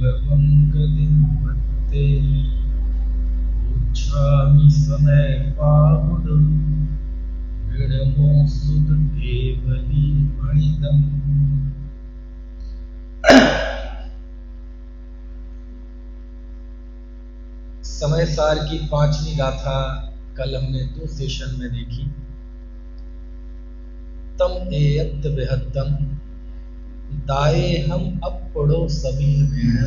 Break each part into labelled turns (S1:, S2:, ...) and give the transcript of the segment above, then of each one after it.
S1: भुवंगदिन्वत्ते उच्छामि समय पाहुड विडमोऽस्तुत केवली मणिदम्। समय सार की 5वीं गाथा कल हमने 2 सेशन में देखी। तम एयत बेहत्तम दाये हम अब पढ़ो सभी भेड़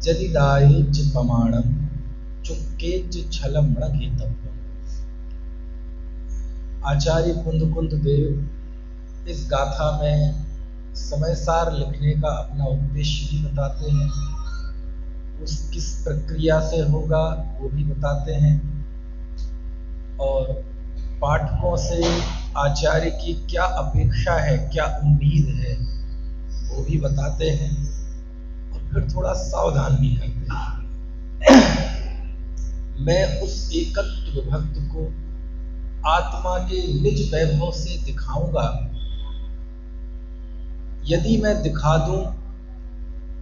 S1: जदि दाये च प्रमाणम चुक्के च छलमण गीतव्यम। आचार्य कुंद देव इस गाथा में समय सार लिखने का अपना उद्देश्य भी बताते हैं, उस किस प्रक्रिया से होगा वो भी बताते हैं, और पाठकों से आचार्य की क्या अपेक्षा है, क्या उम्मीद है वो भी बताते हैं, और फिर थोड़ा सावधान भी करते हैं। मैं उस एकत्व भक्त को आत्मा के निज वैभव से दिखाऊंगा। यदि मैं दिखा दूं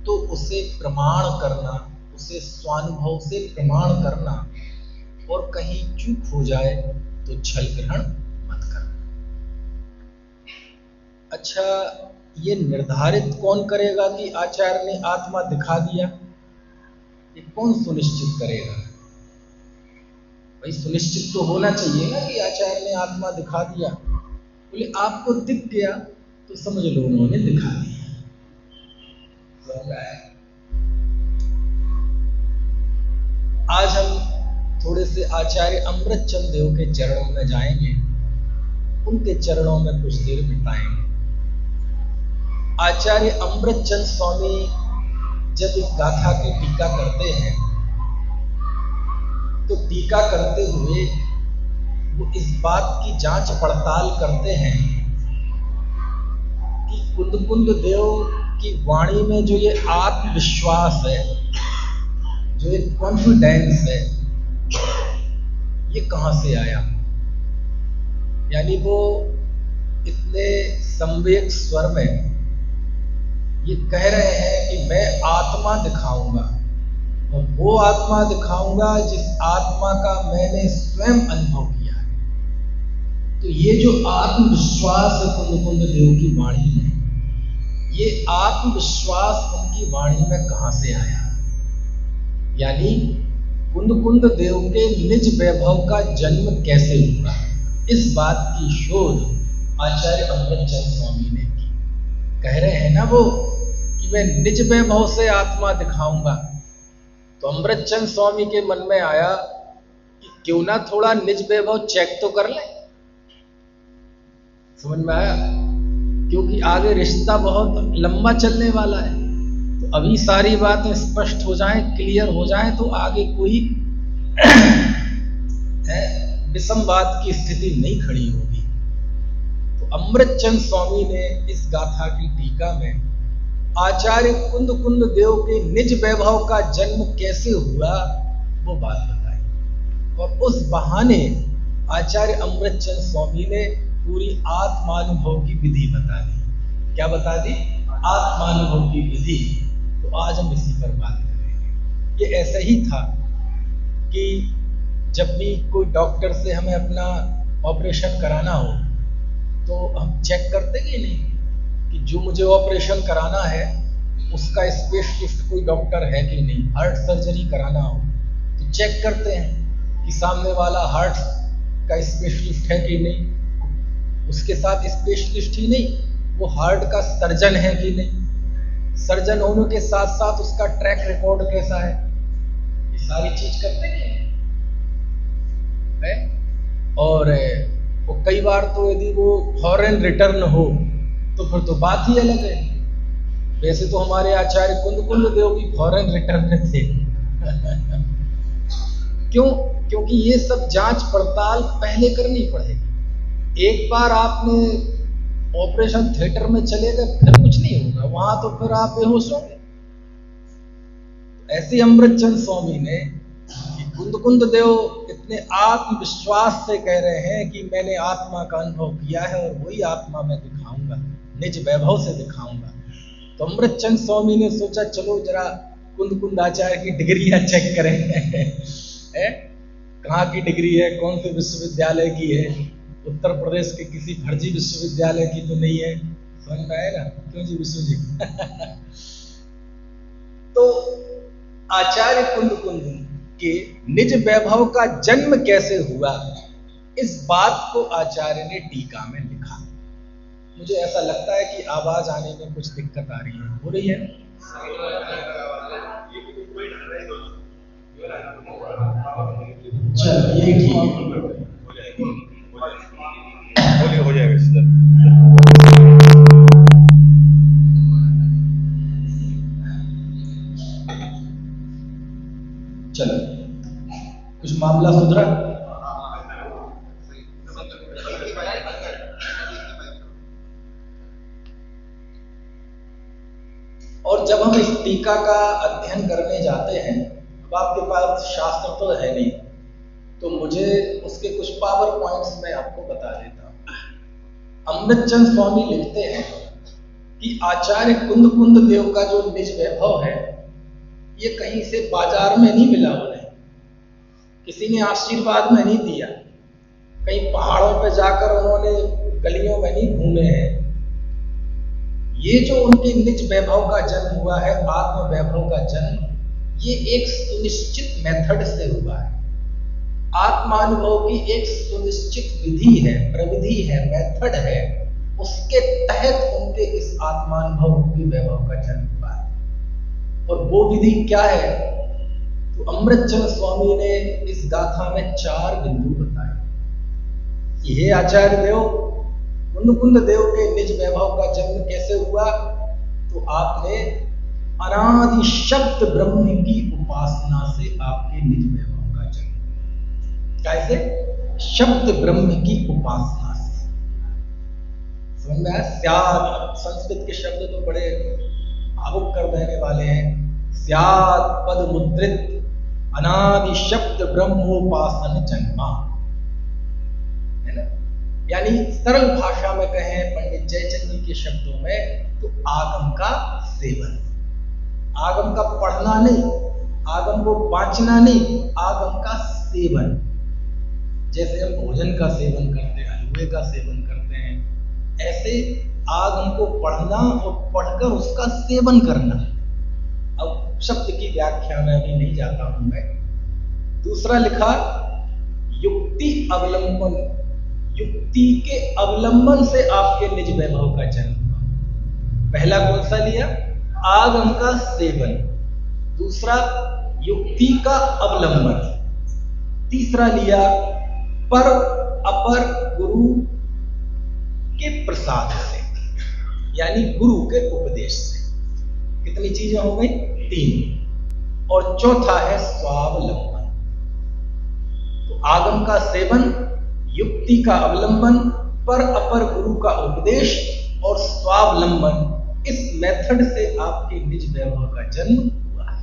S1: तो उसे प्रमाण करना, उसे स्वानुभव से प्रमाण करना, और कहीं चूक हो जाए तो छल ग्रहण मत करना। अच्छा, ये निर्धारित कौन करेगा कि आचार्य ने आत्मा दिखा दिया? ये कौन सुनिश्चित करेगा? भाई सुनिश्चित तो होना चाहिए ना कि आचार्य ने आत्मा दिखा दिया। बोले आपको दिख गया तो समझ लो उन्होंने दिखा दिया। आज हम थोड़े से आचार्य अमृतचंद देव के चरणों में जाएंगे, उनके चरणों में कुछ देर बिताएंगे। आचार्य अमृतचंद स्वामी जब इस गाथा की टीका करते हैं तो टीका करते हुए वो इस बात की जांच पड़ताल करते हैं कि कुंद देव की वाणी में जो ये आत्मविश्वास है, जो एक कॉन्फिडेंस है, ये कहाँ से आया। यानी वो इतने संवेग स्वर में ये कह रहे हैं कि मैं आत्मा दिखाऊंगा, और वो आत्मा दिखाऊंगा जिस आत्मा का मैंने स्वयं अनुभव किया है। तो ये जो आत्मविश्वास है कुंद देव की वाणी में, ये आत्मविश्वास उनकी वाणी में कहाँ से आया? यानी कुंद देव के निज वैभव का जन्म कैसे हुआ, इस बात की शोध आचार्य अमृतचंद स्वामी ने की। कह रहे हैं ना वो कि मैं निज वैभव से आत्मा दिखाऊंगा, तो अमृतचंद स्वामी के मन में आया कि क्यों ना थोड़ा निज वैभव चेक तो कर ले। समझ में आया? क्योंकि आगे रिश्ता बहुत लंबा चलने वाला है, तो अभी सारी बातें स्पष्ट हो जाएं, क्लियर हो जाएं, तो आगे कोई विषमवाद की स्थिति नहीं खड़ी होगी। तो अमृतचंद स्वामी ने इस गाथा की टीका में आचार्य कुंद देव के निज वैभव का जन्म कैसे हुआ वो बात बताई, और उस बहाने आचार्य अमृतचंद स्वामी ने पूरी आत्मानुभव की विधि बता दी। क्या बता दी? आत्मानुभव की विधि। तो आज हम इसी पर बात करेंगे। ये ऐसा ही था कि जब भी कोई डॉक्टर से हमें अपना ऑपरेशन कराना हो तो हम चेक करते कि नहीं कि जो मुझे ऑपरेशन कराना है उसका स्पेशलिस्ट कोई डॉक्टर है कि नहीं। हार्ट सर्जरी कराना हो तो चेक करते हैं कि सामने वाला हार्ट का स्पेशलिस्ट है कि नहीं, उसके साथ स्पेशलिस्ट ही नहीं, वो हार्ट का सर्जन है कि नहीं, सर्जन होने के साथ साथ उसका ट्रैक रिकॉर्ड कैसा है, ये सारी चीज करते हैं। और वो कई बार तो यदि वो फॉरेन रिटर्न हो तो फिर तो बात ही अलग है। वैसे तो हमारे आचार्य कुंद देव भी फॉरेन रिटर्न में थे क्यों? क्योंकि ये सब जांच पड़ताल पहले करनी पड़ेगी। एक बार आपने ऑपरेशन थिएटर में चले गए फिर कुछ नहीं होगा, वहां तो फिर आप बेहोश होंगे। ऐसे अमृतचंद स्वामी ने कुंद देव इतने आत्मविश्वास से कह रहे हैं कि मैंने आत्मा का अनुभव किया है और वही आत्मा मैं दिखाऊंगा, निज वैभव से दिखाऊंगा। तो अमृतचंद स्वामी ने सोचा चलो जरा कुंद कुंद आचार्य की डिग्रियां चेक करें है? कहाँ की डिग्री है, कौन से विश्वविद्यालय की है, उत्तर प्रदेश के किसी फर्जी विश्वविद्यालय की तो नहीं है, समझ में आए ना, क्यों जी विश्व जी तो आचार्य कुंद कुंद के निज वैभव का जन्म कैसे हुआ, इस बात को आचार्य ने टीका में लिखा। मुझे ऐसा लगता है कि आवाज आने में कुछ दिक्कत आ रही है, हो रही है? चल ये ठीक हो जाएगा। चलो कुछ मामला सुधरा? और जब हम इस टीका का अध्ययन करने जाते हैं, अब आपके पास शास्त्र तो है नहीं, तो मुझे उसके कुछ पावर पॉइंट्स मैं आपको बता देता हूं। अमृतचंद स्वामी लिखते हैं कि आचार्य कुंद कुंद देव का जो निज वैभव है, ये कहीं से बाजार में नहीं मिला उन्हें, किसी ने आशीर्वाद में नहीं दिया, कहीं पहाड़ों पे जाकर उन्होंने गलियों में नहीं घूमे हैं। ये जो उनके निज वैभव का जन्म हुआ है, आत्म वैभव का जन्म, ये एक सुनिश्चित मेथड से हुआ है। आत्मानुभव की एक सुनिश्चित विधि है, प्रविधि है, मेथड है, उसके तहत उनके इस आत्मानुभव की वैभव का जन्म हुआ है। और वो विधि क्या है? तो अमृतचंद स्वामी ने इस गाथा में 4 बिंदु बताए कि हे आचार्य देव, कुंद कुंद देव के निज वैभव का जन्म कैसे हुआ? तो आपने अनादि शब्द ब्रह्म की उपासना से आपके निज वैभव का जन्म। कैसे? शब्द ब्रह्म की उपासना से। समझ में आया? स्यात्, संस्कृत के शब्द तो बड़े भावुक कर देने वाले हैं। स्यात् पद मुद्रित अनादि शब्द ब्रह्मोपासन जन्मा, है ना? यानी सरल भाषा में कहें पंडित जयचंद जी के शब्दों में, तो आगम का सेवन, आगम का पढ़ना नहीं, आगम को बांचना नहीं, आगम का सेवन। जैसे हम भोजन का सेवन करते हैं, हलवे का सेवन करते हैं, ऐसे आगम को पढ़ना और पढ़कर उसका सेवन करना। अब शब्द की व्याख्या में अभी नहीं जाता हूं मैं। दूसरा लिखा युक्ति अवलंबन, युक्ति के अवलंबन से आपके निज वैभव का जन्म हुआ। पहला कौन सा लिया? आगम का सेवन। दूसरा युक्ति का अवलंबन। तीसरा लिया पर अपर गुरु के प्रसाद से, यानी गुरु के उपदेश से। कितनी चीजें हो गई? 3। और चौथा है स्वावलंबन। तो आगम का सेवन, युक्ति का अवलंबन, पर अपर गुरु का उपदेश और स्वावलंबन, इस मेथड से आपके निज वैभव का जन्म हुआ है।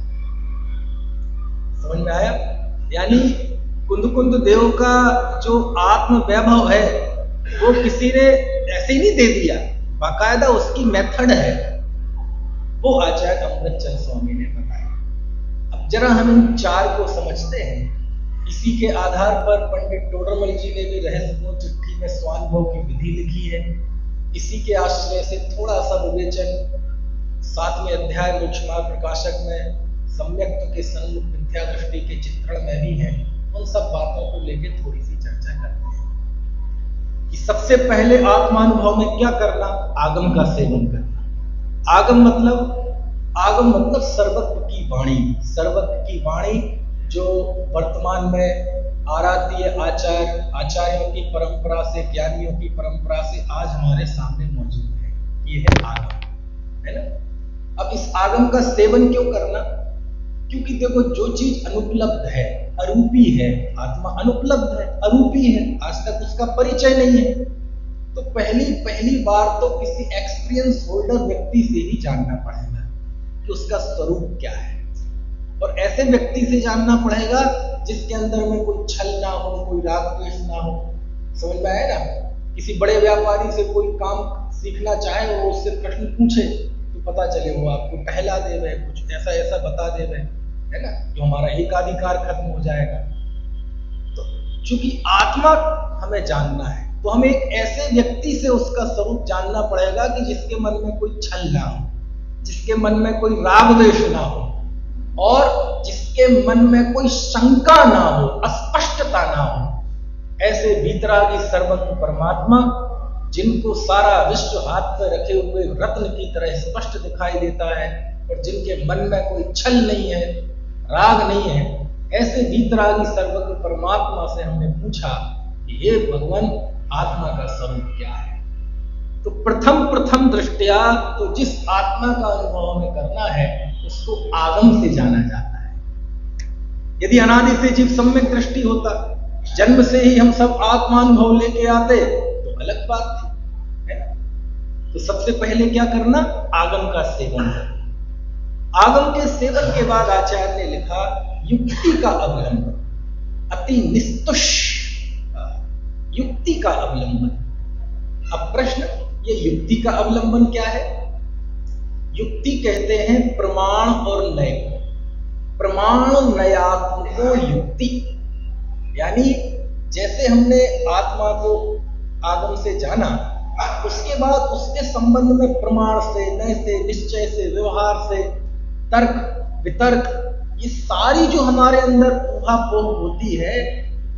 S1: समझ में आया? यानी कुंद कुंद देव का जो आत्म वैभव है, वो किसी ने ऐसे ही नहीं दे दिया, बाकायदा उसकी मेथड है, वो आचार्य अमृतचंद स्वामी ने बताया। अब जरा हम इन 4 को समझते हैं। इसी के आधार पर पंडित टोडरमल जी ने भी रहस्यपूर्ण चिट्ठी में स्वानुभव की विधि लिखी है। इसी के आश्रय से थोड़ा सा विवेचन 7वें अध्याय मोक्षमार्ग प्रकाशक में सम्यक्त्व के सन्मुख मिथ्या दृष्टि के चित्रण में भी है। उन सब बातों को लेकर थोड़ी सी चर्चा करते हैं कि सबसे पहले आत्मानुभव में क्या करना? आगम का सेवन करना। आगम मतलब सर्वज्ञ की वाणी, सर्वज्ञ की वाणी जो वर्तमान में आराध्य आचार्यों की परंपरा से, ज्ञानियों की परंपरा से आज हमारे सामने मौजूद है। ये है आगम, है ना? अब इस आगम का सेवन क्यों करना? क्योंकि देखो, जो चीज अनुपलब्ध है, अरूपी है, आत्मा अनुपलब्ध है, अरूपी है, आज तक उसका परिचय नहीं है, तो पहली बार तो किसी एक्सपीरियंस होल्डर व्यक्ति से ही जानना पड़ेगा कि उसका स्वरूप क्या है। और ऐसे व्यक्ति से जानना पड़ेगा जिसके अंदर में कोई छल ना हो, कोई राग द्वेष ना हो। समझ में आया ना? किसी बड़े व्यापारी से कोई काम सीखना चाहे और उससे प्रश्न पूछे तो कि पता चले वो आपको टहला देवे, कुछ ऐसा ऐसा बता देवे, है ना, जो हमारा एकाधिकार खत्म हो जाएगा। तो चूंकि आत्मा हमें जानना है, तो हमें एक ऐसे व्यक्ति से उसका स्वरूप जानना पड़ेगा कि जिसके मन में कोई छल ना हो, जिसके मन में कोई राग द्वेष ना हो, और जिसके मन में कोई शंका ना हो, अस्पष्टता ना हो। ऐसे भीतरागी सर्वज्ञ परमात्मा, जिनको सारा विश्व हाथ पर रखे हुए रत्न की तरह स्पष्ट दिखाई देता है, और जिनके मन में कोई छल नहीं है, राग नहीं है, ऐसे भीतरागी सर्वज्ञ परमात्मा से हमने पूछा कि हे भगवान, आत्मा का स्वरूप क्या है। तो प्रथम दृष्टया तो जिस आत्मा का अनुभव हमें करना है उसको आगम से जाना जाता है। यदि अनादि से जीव सम्यक दृष्टि होता, जन्म से ही हम सब आत्मानुभव लेके आते, तो अलग बात थी, है ना। तो सबसे पहले क्या करना, आगम का सेवन करना। आगम के सेवन के बाद आचार्य ने लिखा युक्ति का अवलंबन, अति निस्तुष युक्ति का अवलंबन। अब प्रश्न, ये युक्ति का अवलंबन क्या है? युक्ति कहते हैं प्रमाण और नय को। प्रमाण नयात्मको युक्ति, यानी जैसे हमने आत्मा को आगम से जाना, उसके बाद उसके संबंध में प्रमाण से, नय से, निश्चय से, व्यवहार से, तर्क वितर्क, ये सारी जो हमारे अंदर ऊहापोह होती है,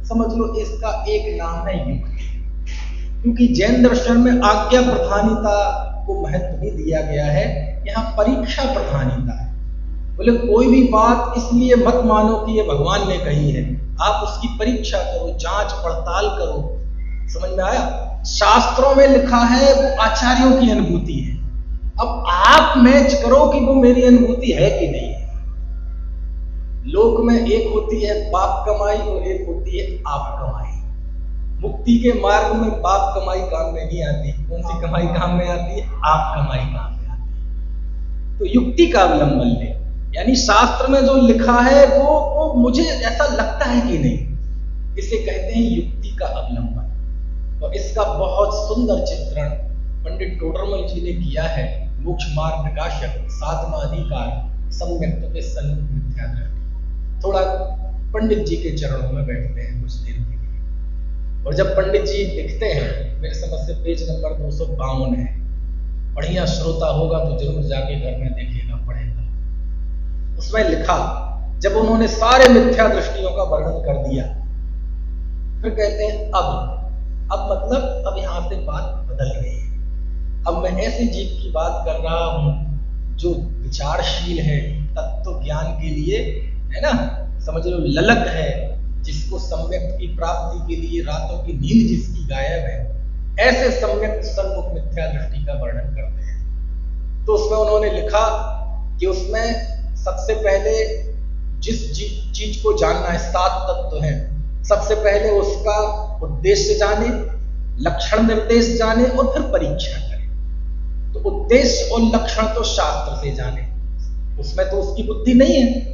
S1: समझ लो इसका एक नाम है युक्ति। क्योंकि जैन दर्शन में आज्ञा प्रधानिता को महत्व नहीं दिया गया है, यहाँ परीक्षा प्रधानिता है। बोले कोई भी बात इसलिए मत मानो कि ये भगवान ने कही है, आप उसकी परीक्षा करो, जांच पड़ताल करो। समझ में आया? शास्त्रों में लिखा है वो आचार्यों की अनुभूति है, अब आप मैच करो कि वो मेरी अनुभूति है कि नहीं है। लोक में एक होती है बाप कमाई और एक होती है आप कमाई। मुक्ति के मार्ग में बाप कमाई काम में नहीं आती। कौन सी कमाई काम में आती है? आप कमाई काम में आती है। तो युक्ति का अवलंबन ले, यानी शास्त्र में जो लिखा है वो मुझे ऐसा लगता है कि नहीं, इसे कहते हैं युक्ति का अवलंबन। और इसका बहुत सुंदर चित्रण पंडित टोडरमल जी ने किया है। मोक्ष मार्ग प्रकाशक, 7वां अधिकार, सम्यक के सन्मुख मिथ्या दृष्टि। थोड़ा पंडित जी के चरणों में बैठते हैं कुछ देर के लिए। और जब पंडित जी लिखते हैं, मेरे समझ से पेज नंबर 252 है, बढ़िया श्रोता होगा तो जरूर जाके घर में देखेगा, पढ़ेगा। उसमें लिखा, जब उन्होंने सारे मिथ्या दृष्टियों का वर्णन कर दिया, फिर कहते हैं अब मतलब अब यहां से बात बदल रही है। अब मैं ऐसे जीव की बात कर रहा हूं जो विचारशील है, तत्व ज्ञान के लिए, है ना, समझ लो ललक है, जिसको सम्यक की प्राप्ति के लिए रातों की नींद जिसकी गायब है, ऐसे सम्यक सन्मुख मिथ्या दृष्टि का वर्णन करते हैं। तो उसमें उन्होंने लिखा कि उसमें सबसे पहले जिस चीज को जानना है, 7 तत्व हैं, सबसे पहले उसका उद्देश्य जाने, लक्षण निर्देश जाने और फिर परीक्षा करें। तो उद्देश्य और लक्षण तो शास्त्र से जाने, उसमें तो उसकी बुद्धि नहीं है,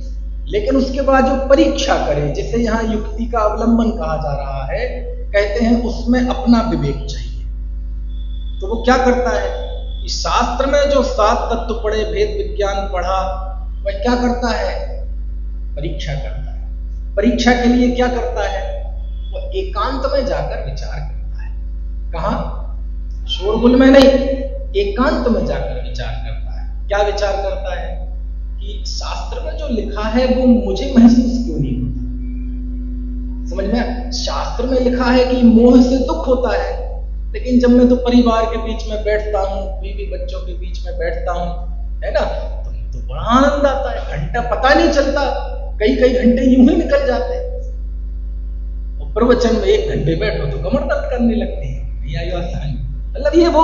S1: लेकिन उसके बाद जो परीक्षा करे, जिसे यहाँ युक्ति का अवलंबन कहा जा रहा है, कहते हैं उसमें अपना विवेक चाहिए। तो वो क्या करता है कि शास्त्र में जो 7 तत्व पढ़े, भेद विज्ञान पढ़ा, वह क्या करता है? परीक्षा करता है। परीक्षा के लिए क्या करता है? वो एकांत में जाकर विचार करता है। कहाँ? शोरगुल में नहीं, एकांत में जाकर विचार करता है। क्या विचार करता है कि शास्त्र में जो लिखा है वो मुझे महसूस क्यों नहीं होता? समझ में? शास्त्र में लिखा है कि मोह से दुख होता है, लेकिन जब मैं तो परिवार के बीच में बैठता हूँ, बीवी बच्चों के बीच में बैठता हूँ, है ना, तो बड़ा आनंद आता है, घंटा पता नहीं चलता, कई घंटे यूं ही निकल जाते हैं। और प्रवचन में 1 घंटे बैठो तो कमर दर्द करने लगती है। मतलब ये वो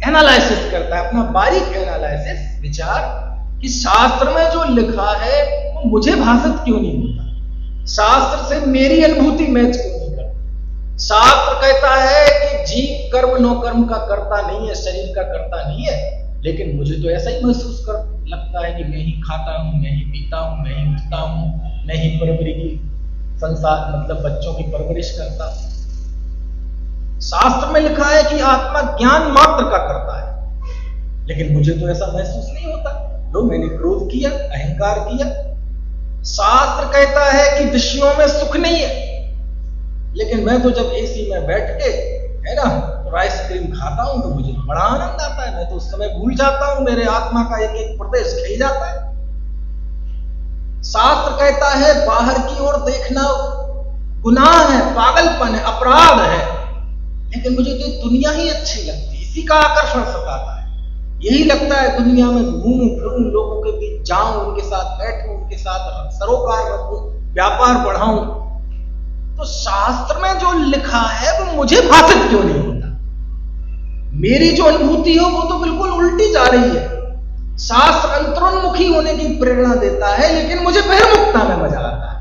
S1: एनालिसिस करता है, अपना बारीक एनालिसिस, विचार, कि शास्त्र में जो लिखा है वो मुझे भाषित क्यों नहीं होता, शास्त्र से मेरी अनुभूति मैच क्यों नहीं करती। शास्त्र कहता है कि जीव कर्म नो कर्म का करता नहीं है, शरीर का करता नहीं है, लेकिन मुझे तो ऐसा ही महसूस कर लगता है कि मैं ही खाता हूं, मैं ही पीता हूं, मैं ही उठता हूं, मैं ही परवरी की संसार मतलब बच्चों की परवरिश करता। शास्त्र में लिखा है कि आत्मा ज्ञान मात्र का करता है, लेकिन मुझे तो ऐसा महसूस नहीं होता। लो, मैंने क्रोध किया, अहंकार किया। शास्त्र कहता है कि विषयों में सुख नहीं है, लेकिन मैं तो जब एसी में बैठ के, है ना, और आइसक्रीम खाता हूं तो मुझे बड़ा आनंद आता है। मैं तो उस समय भूल जाता हूं, मेरे आत्मा का एक एक प्रदेश खिल जाता है। शास्त्र कहता है बाहर की ओर देखना गुनाह है, पागलपन है, अपराध है, लेकिन मुझे तो दुनिया ही अच्छी लगती है, इसी का आकर्षण सताता है। यही लगता है दुनिया में घूमूं फिरूं, लोगों के बीच जाऊं, उनके साथ बैठूं, उनके साथ सरोकार रखूं, व्यापार बढ़ाऊं। तो शास्त्र में जो लिखा है वो मुझे भाषित क्यों नहीं होता? मेरी जो अनुभूति हो वो तो बिल्कुल उल्टी जा रही है। शास्त्र अंतरोन्मुखी होने की प्रेरणा देता है, लेकिन मुझे बहिर्मुखता में मजा आता है।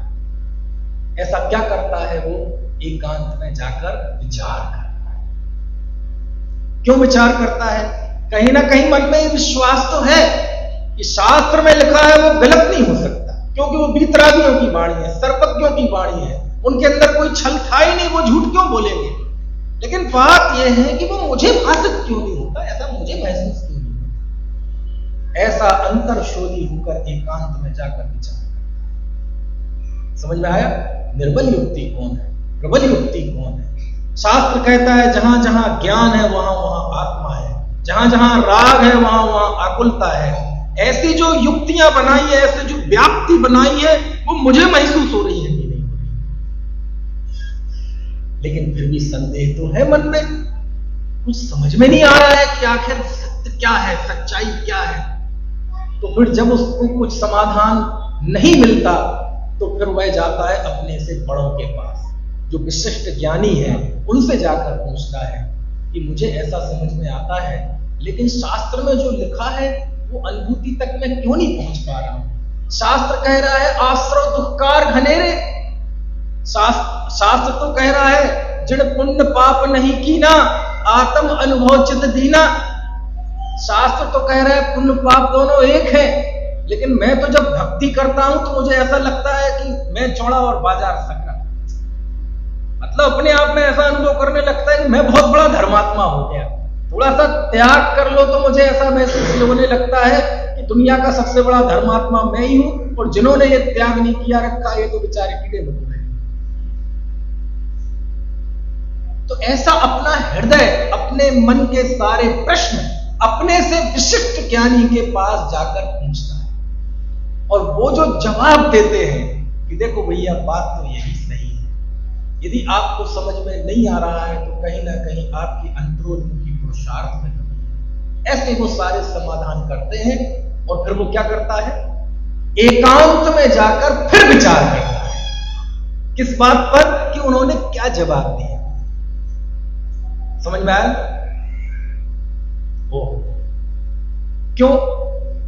S1: ऐसा क्या करता है वो? एकांत में जाकर विचार करता है। क्यों विचार करता है? कहीं ना कहीं मन में विश्वास तो है कि शास्त्र में लिखा है वो गलत नहीं हो सकता, क्योंकि वो वीतरागियों की वाणी है, सर्वज्ञों की वाणी है, उनके अंदर कोई छल था ही नहीं, वो झूठ क्यों बोलेंगे। लेकिन बात यह है कि वो मुझे भाषित क्यों नहीं होता, ऐसा मुझे महसूस क्यों नहीं होता। ऐसा अंतरशोधी होकर एकांत में जाकर विचार करता। समझ में आया? निर्बल युक्ति कौन है, प्रबल युक्ति कौन है? शास्त्र कहता है जहां जहां ज्ञान है वहां वहां आत्मा है, जहां जहां राग है वहां वहां आकुलता है। ऐसी जो युक्तियां बनाई है, ऐसी जो व्याप्ति बनाई है, वो मुझे महसूस हो रही है कि नहीं हो रही। लेकिन फिर भी संदेह तो है मन में, कुछ समझ में नहीं आ रहा है कि आखिर सत्य क्या है, सच्चाई क्या है। तो फिर जब उसको कुछ समाधान नहीं मिलता तो फिर वह जाता है अपने से बड़ों के पास, जो विशिष्ट ज्ञानी है, उनसे जाकर पूछता है कि मुझे ऐसा समझ में आता है, लेकिन शास्त्र में जो लिखा है वो अनुभूति तक मैं क्यों नहीं पहुंच पा रहा हूं। शास्त्र कह रहा है आश्रव दुष्कार घनेरे, शास्त्र तो कह रहा है जिण पुण्य पाप नहीं कीना, आत्म अनुभव चित दीना। शास्त्र तो कह रहा है पुण्य पाप दोनों एक है, लेकिन मैं तो जब भक्ति करता हूं तो मुझे ऐसा लगता है कि मैं चौड़ा और बाजार सकरा। मतलब अपने आप में ऐसा अनुभव करने लगता है कि मैं बहुत बड़ा धर्मात्मा हो गया। थोड़ा सा त्याग कर लो तो मुझे ऐसा महसूस होने लगता है कि दुनिया का सबसे बड़ा धर्मात्मा मैं ही हूं, और जिन्होंने ये त्याग नहीं किया रखा ये तो बेचारे कीड़े मकोड़े। तो ऐसा अपना हृदय, अपने मन के सारे प्रश्न अपने से विशिष्ट ज्ञानी के पास जाकर पूछता है, और वो जो जवाब देते हैं कि देखो भैया बात तो यही सही है। यदि आपको समझ में नहीं आ रहा है तो कहीं ना कहीं आपकी अंतरोन्मुखी पुरुषार्थ में कमी है। ऐसे वो सारे समाधान करते हैं, और फिर वो क्या करता है? एकांत में जाकर फिर विचार करता है। किस बात पर? कि उन्होंने क्या जवाब दिया। समझ में आया? ओ क्यों?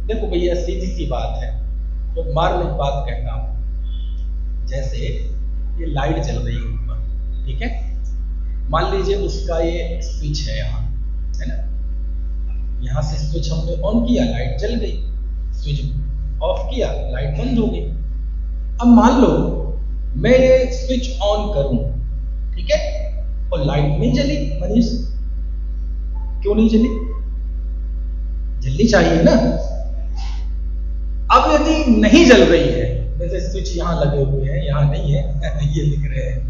S1: देखो भैया सीधी सी बात है, तो मार्मिक बात कहता हूं। जैसे ये लाइट जल रही है ऊपर, ठीक है, मान लीजिए उसका ये स्विच है यहाँ, है ना, यहां से स्विच हमने ऑन किया, लाइट जल गई, स्विच ऑफ किया, लाइट बंद हो गई। अब मान लो मैं ये स्विच ऑन करूं, ठीक है, और लाइट नहीं जली। मनीष, क्यों नहीं जली? जलनी चाहिए ना। अब यदि नहीं जल रही है, जैसे स्विच यहां लगे हुए हैं, यहां नहीं है ये लिख रहे हैं।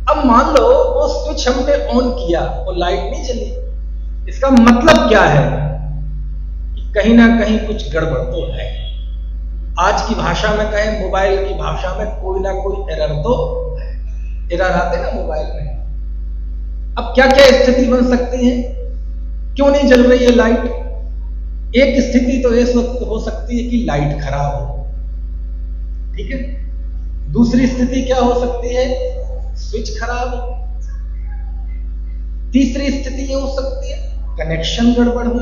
S1: अब मान लो वो स्विच हमने ऑन किया और लाइट नहीं जली, इसका मतलब क्या है? कि कहीं ना कहीं कुछ गड़बड़ तो है। आज की भाषा में कहें, मोबाइल की भाषा में, कोई ना कोई एरर तो है। एरर आते ना मोबाइल में। अब क्या क्या स्थिति बन सकती है? क्यों नहीं जल रही है लाइट? एक स्थिति तो इस वक्त हो सकती है कि लाइट खराब हो, ठीक है। दूसरी स्थिति क्या हो सकती है? स्विच खराब हो। तीसरी स्थिति ये हो सकती है कनेक्शन गड़बड़ हो।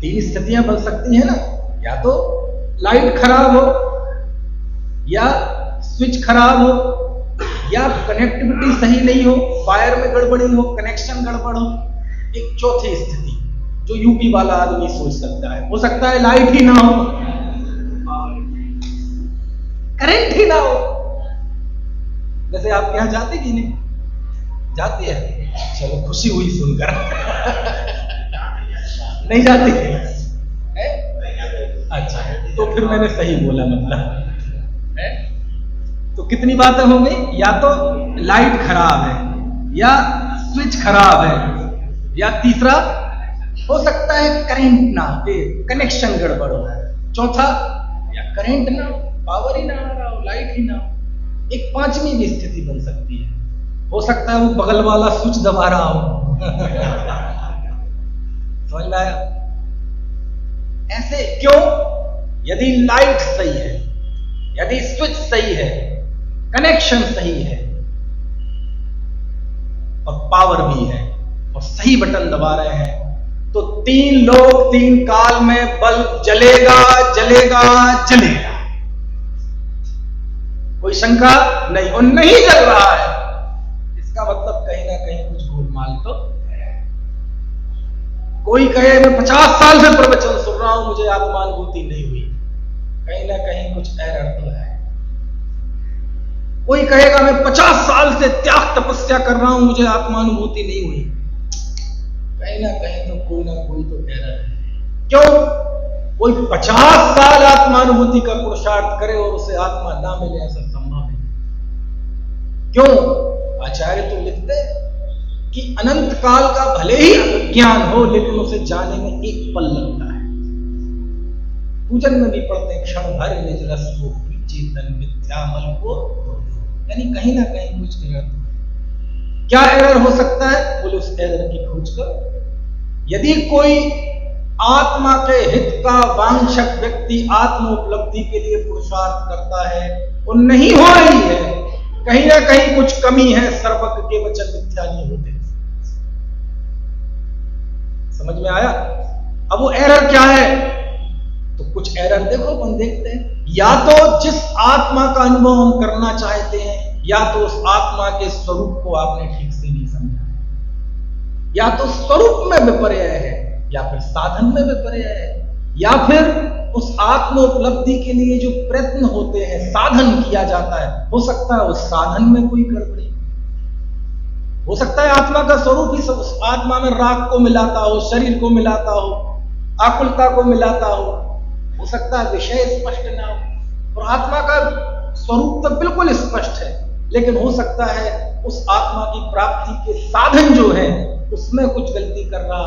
S1: 3 स्थितियां बन सकती है ना, या तो लाइट खराब हो, या स्विच खराब हो, या कनेक्टिविटी सही नहीं हो, वायर में गड़बड़ी हो, कनेक्शन गड़बड़ हो। एक चौथी स्थिति जो यूपी वाला आदमी सोच सकता है, हो सकता है लाइट ही ना हो, करंट ही ना हो। जैसे आपके यहां जाती कि नहीं जाती है? चलो खुशी हुई सुनकर नहीं जाती है? अच्छा, तो फिर मैंने सही बोला मतलब है? तो कितनी बातें हो गई? या तो लाइट खराब है, या स्विच खराब है, या तीसरा हो सकता है करंट ना हो, कनेक्शन गड़बड़ हो, चौथा या करंट ना हो, पावर ही ना आ रहा हो, लाइट ही ना हो। एक पांचवी भी स्थिति बन सकती है, हो सकता है वो बगल वाला स्विच दबा रहा हो। समझ में आया? ऐसे क्यों? यदि लाइट सही है, यदि स्विच सही है, कनेक्शन सही है, और पावर भी है, और सही बटन दबा रहे हैं, तो 3 लोग 3 काल में बल्ब जलेगा जलेगा जलेगा। कोई शंका नहीं, और नहीं जल रहा है, इसका मतलब कहीं ना कहीं कुछ गोलमाल तो है। कोई कहे मैं 50 साल से प्रवचन सुन रहा हूं, मुझे आत्मानुभूति नहीं हुई, कहीं ना कहीं कुछ एरर तो है। कोई कहेगा मैं 50 साल से त्याग तपस्या कर रहा हूं, मुझे आत्मानुभूति नहीं हुई, कहीं ना कहीं तो कोई ना कोई तो एरर है। क्यों? कोई 50 साल आत्मानुभूति का पुरुषार्थ करे और उसे आत्मा ना मिले, ऐसा संभव है? क्यों? आचार्य तो लिखते कि अनंत काल का भले ही ज्ञान हो, लेकिन उसे जाने में एक पल लगता है। पूजन में भी पढ़ते क्षण भर निज रस को चेतन विद्यामल को, यानी कहीं ना कहीं कुछ एरर तो है। क्या एरर हो सकता है? बोले उस एरर की खोज कर। यदि कोई आत्मा के हित का वांछक व्यक्ति आत्म उपलब्धि के लिए पुरुषार्थ करता है, वो नहीं हो रही है, कहीं ना कहीं कुछ कमी है, सर्वज्ञ के वचन मिथ्या नहीं होते। समझ में आया? अब वो एरर क्या है? तो कुछ एरर देखो, हम देखते हैं। या तो जिस आत्मा का अनुभव हम करना चाहते हैं, या तो उस आत्मा के स्वरूप को आपने ठीक से नहीं समझा, या तो स्वरूप में विपर्य है, या फिर साधन में विपर्य है, या फिर उस आत्म उपलब्धि के लिए जो प्रयत्न होते हैं, साधन किया जाता है, हो सकता है उस साधन में कोई गड़बड़ी, हो सकता है आत्मा का स्वरूप ही सब, उस आत्मा में राग को मिलाता हो, शरीर को मिलाता हो, आकुलता को मिलाता हो सकता है विषय स्पष्ट ना हो, और आत्मा का स्वरूप तो बिल्कुल स्पष्ट है, लेकिन हो सकता है उस आत्मा की प्राप्ति के साधन जो है उसमें कुछ गलती कर रहा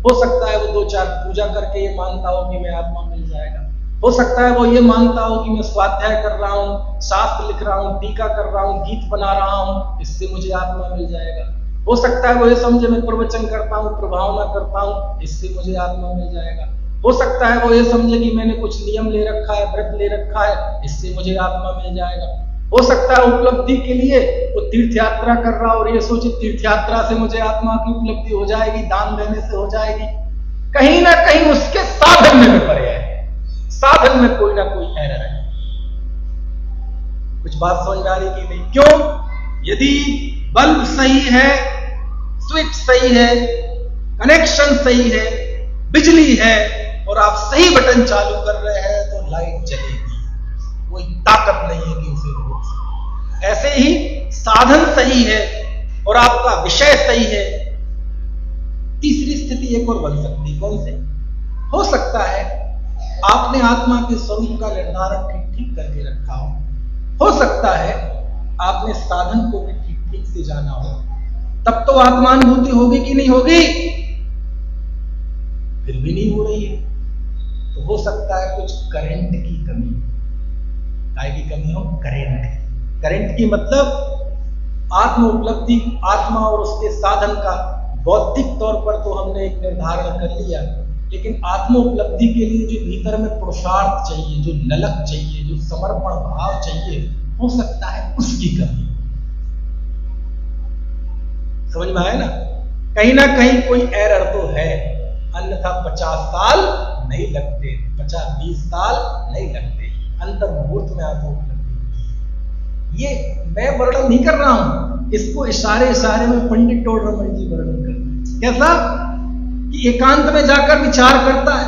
S1: हो सकता है वो 2-4 पूजा करके ये मानता हो कि मैं आत्मा मिल जाएगा, हो सकता है वो ये मानता हो कि मैं स्वाध्याय कर रहा हूँ, शास्त्र लिख रहा हूँ, टीका कर रहा हूँ, गीत बना रहा हूँ, इससे मुझे आत्मा मिल जाएगा, हो सकता है वो ये समझे मैं प्रवचन करता हूँ, प्रभावना करता हूँ, इससे मुझे आत्मा मिल जाएगा, हो सकता है वो ये समझे कि मैंने कुछ नियम ले रखा है, व्रत ले रखा है, इससे मुझे आत्मा मिल जाएगा, हो सकता है उपलब्धि के लिए वो तीर्थ यात्रा कर रहा और ये सोचे तीर्थ यात्रा से मुझे आत्मा की उपलब्धि हो जाएगी, दान देने से हो जाएगी, कहीं ना कहीं उसके साधन में विपर्य है, साधन में कोई ना कोई एरर है। कुछ बात समझ आ रही कि नहीं? क्यों? यदि बल्ब सही है, स्विच सही है, कनेक्शन सही है, बिजली है और आप सही बटन चालू कर रहे हैं तो लाइट जलेगी, कोई ताकत नहीं है कि उसे रोक सके। ऐसे ही साधन सही है और आपका विषय सही है। तीसरी स्थिति एक और बन सकती है, कौन से? हो सकता है आपने आत्मा के स्वरूप का निर्धारण ठीक करके रखा हो सकता है आपने साधन को भी ठीक से जाना हो, तब तो आत्मानुभूति होगी कि नहीं होगी? फिर भी नहीं हो रही है तो हो सकता है कुछ करंट की कमी, काय की कमी हो? करंट की मतलब आत्म उपलब्धि, आत्मा और उसके साधन का बौद्धिक तौर पर तो हमने एक निर्धारण कर लिया, लेकिन आत्म उपलब्धि के लिए जो भीतर में पुरुषार्थ चाहिए, जो ललक चाहिए, जो समर्पण भाव चाहिए, हो सकता है उसकी कमी। समझ में आया ना? कहीं ना कहीं कोई एरर तो है, अन्यथा 50 साल नहीं लगते, 50-20 साल नहीं लगते, अंतर मुहूर्त में आत्म उपलब्धि। ये मैं वर्णन नहीं कर रहा हूं, इसको इशारे में पंडित टोड रमन जी वर्णन करते हैं। कैसा? कि एकांत में जाकर विचार करता है।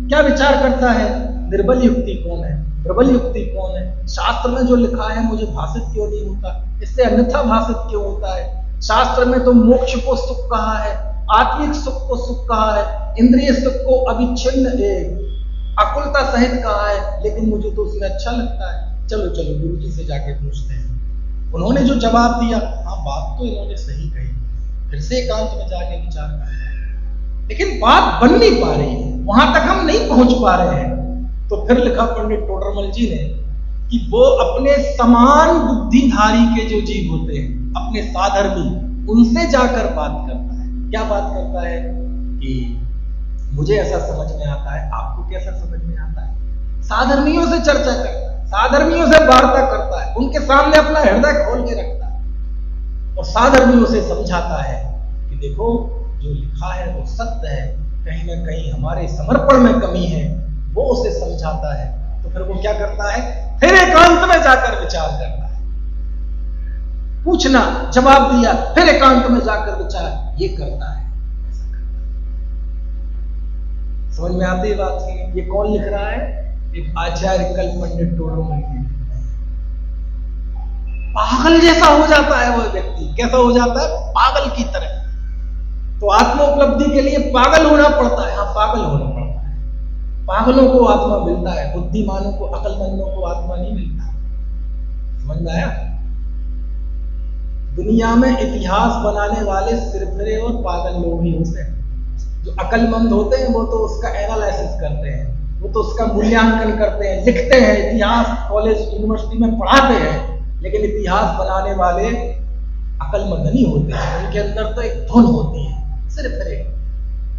S1: क्या विचार करता है? निर्बल युक्ति कौन है, प्रबल युक्ति कौन है, शास्त्र में जो लिखा है मुझे भाषित क्यों नहीं होता, इससे अन्यथा भाषित क्यों होता है, शास्त्र में तो मोक्ष को सुख कहा है, आत्मिक सुख को सुख कहा है, इंद्रिय सुख को अविच्छिन्न अकुलता सहित कहा है, लेकिन मुझे तो उसमें अच्छा लगता है। चलो चलो गुरु जी से जाके पूछते हैं। उन्होंने जो जवाब दिया, हाँ बात तो इन्होंने सही कही, फिर से एकांत में जाके विचार करना है, लेकिन बात बन नहीं पा रही है, वहां तक हम नहीं पहुंच पा रहे हैं। तो फिर लिखा पंडित टोडरमल जी ने कि वो अपने समान बुद्धिधारी के जो जीव होते हैं, अपने साधर्मी, उनसे जाकर बात करता है। क्या बात करता है कि मुझे ऐसा समझ में आता है, आपको कैसा समझ में आता है। साधर्मियों से चर्चा करता है, साधर्मियों से वार्ता करता है, उनके सामने अपना हृदय खोल के रखता है और साधर्मियों से समझाता है कि देखो जो लिखा है वो सत्य है, कहीं ना कहीं हमारे समर्पण में कमी है, वो उसे समझाता है। तो फिर वो क्या करता है, फिर एकांत में जाकर विचार करता है। पूछना, जवाब दिया, फिर एकांत में जाकर विचार ये करता है। समझ में आती है बात की? ये कौन लिख रहा है? एक आचार्य कल पंडित टोडरमल जी। पागल जैसा हो जाता है वो व्यक्ति। कैसा हो जाता है? पागल की तरह। तो आत्म उपलब्धि के लिए पागल होना पड़ता है। हाँ, पागल होना पड़ता है। पागलों को आत्मा मिलता है, बुद्धिमानों को, अकलमंदों को आत्मा नहीं मिलता। समझ में आया? दुनिया में इतिहास बनाने वाले सिरफिरे और पागल लोग ही होते हैं। जो अकलमंद होते हैं वो तो उसका एनालिसिस करते हैं, वो तो उसका मूल्यांकन करते हैं, लिखते हैं, इतिहास कॉलेज यूनिवर्सिटी में पढ़ाते हैं, लेकिन इतिहास बनाने वाले अकलमंद नहीं होते हैं। उनके अंदर तो एक धुन होती है, सिरफिरे।